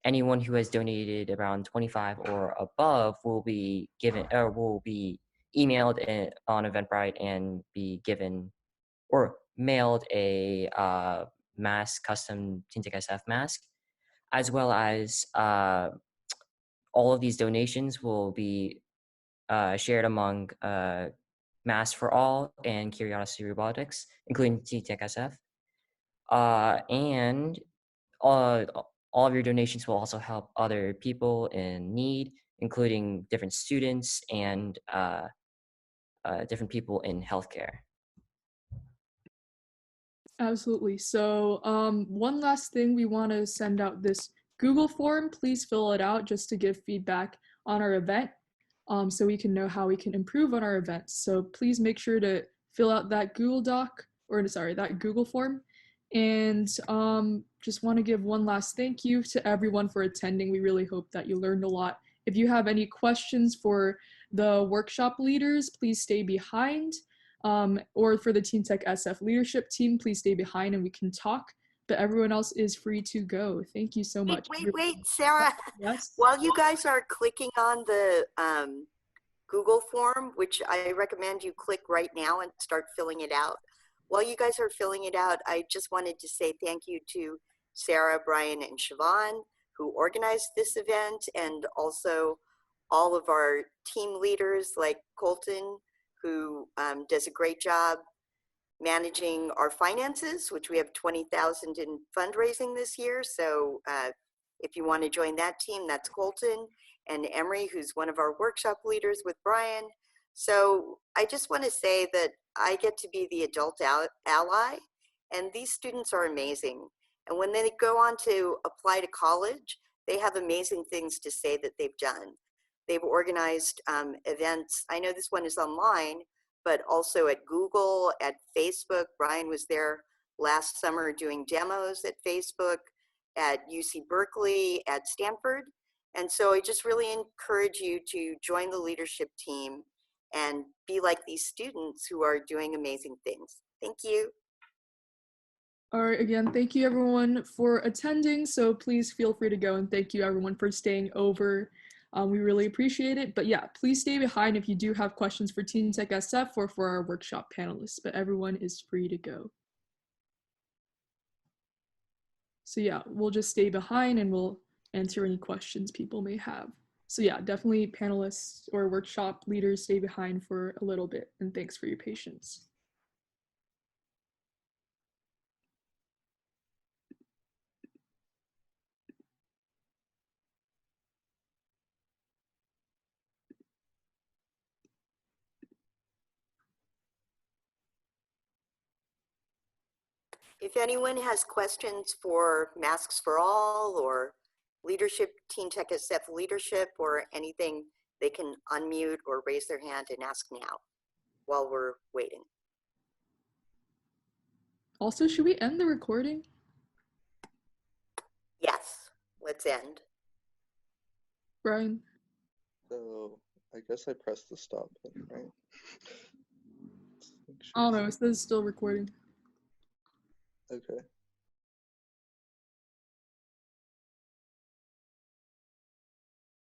anyone who has donated around 25 or above will be given, or will be emailed on Eventbrite and be given or mailed a mask, custom TeenTechSF mask, as well as all of these donations will be shared among Masks for All and Kuriosity Robotics, including TeenTechSF. And all of your donations will also help other people in need, including different students and different people in healthcare. Absolutely. So one last thing, we want to send out this Google form. Please fill it out just to give feedback on our event, so we can know how we can improve on our events. So please make sure to fill out that that Google form. And just want to give one last thank you to everyone for attending. We really hope that you learned a lot. If you have any questions for the workshop leaders, please stay behind. Or for the TeenTechSF leadership team, please stay behind and we can talk. But everyone else is free to go. Thank you so much. Wait, Sarah. Yes. While you guys are clicking on the Google form, which I recommend you click right now and start filling it out. While you guys are filling it out, I just wanted to say thank you to Sarah, Brian, and Siobhan, who organized this event, and also all of our team leaders like Colton, who does a great job managing our finances, which we have 20,000 in fundraising this year. So if you want to join that team, that's Colton, and Emilie, who's one of our workshop leaders with Brian. So I just want to say that I get to be the adult ally, and these students are amazing. And when they go on to apply to college, they have amazing things to say that they've done. They've organized events. I know this one is online, but also at Google, at Facebook. Brian was there last summer doing demos at Facebook, at UC Berkeley, at Stanford. And so I just really encourage you to join the leadership team and be like these students who are doing amazing things. Thank you. All right, again, thank you everyone for attending. So please feel free to go, and thank you everyone for staying over. We really appreciate it. But yeah, please stay behind if you do have questions for TeenTechSF or for our workshop panelists, but everyone is free to go. So yeah, we'll just stay behind and we'll answer any questions people may have. So yeah, definitely panelists or workshop leaders stay behind for a little bit, and thanks for your patience. If anyone has questions for Masks for All or leadership, TeenTechSF leadership, or anything, they can unmute or raise their hand and ask now while we're waiting. Also, should we end the recording? Yes, let's end. Brian? So I guess I pressed the stop button, right? I don't know, it says still recording. Okay.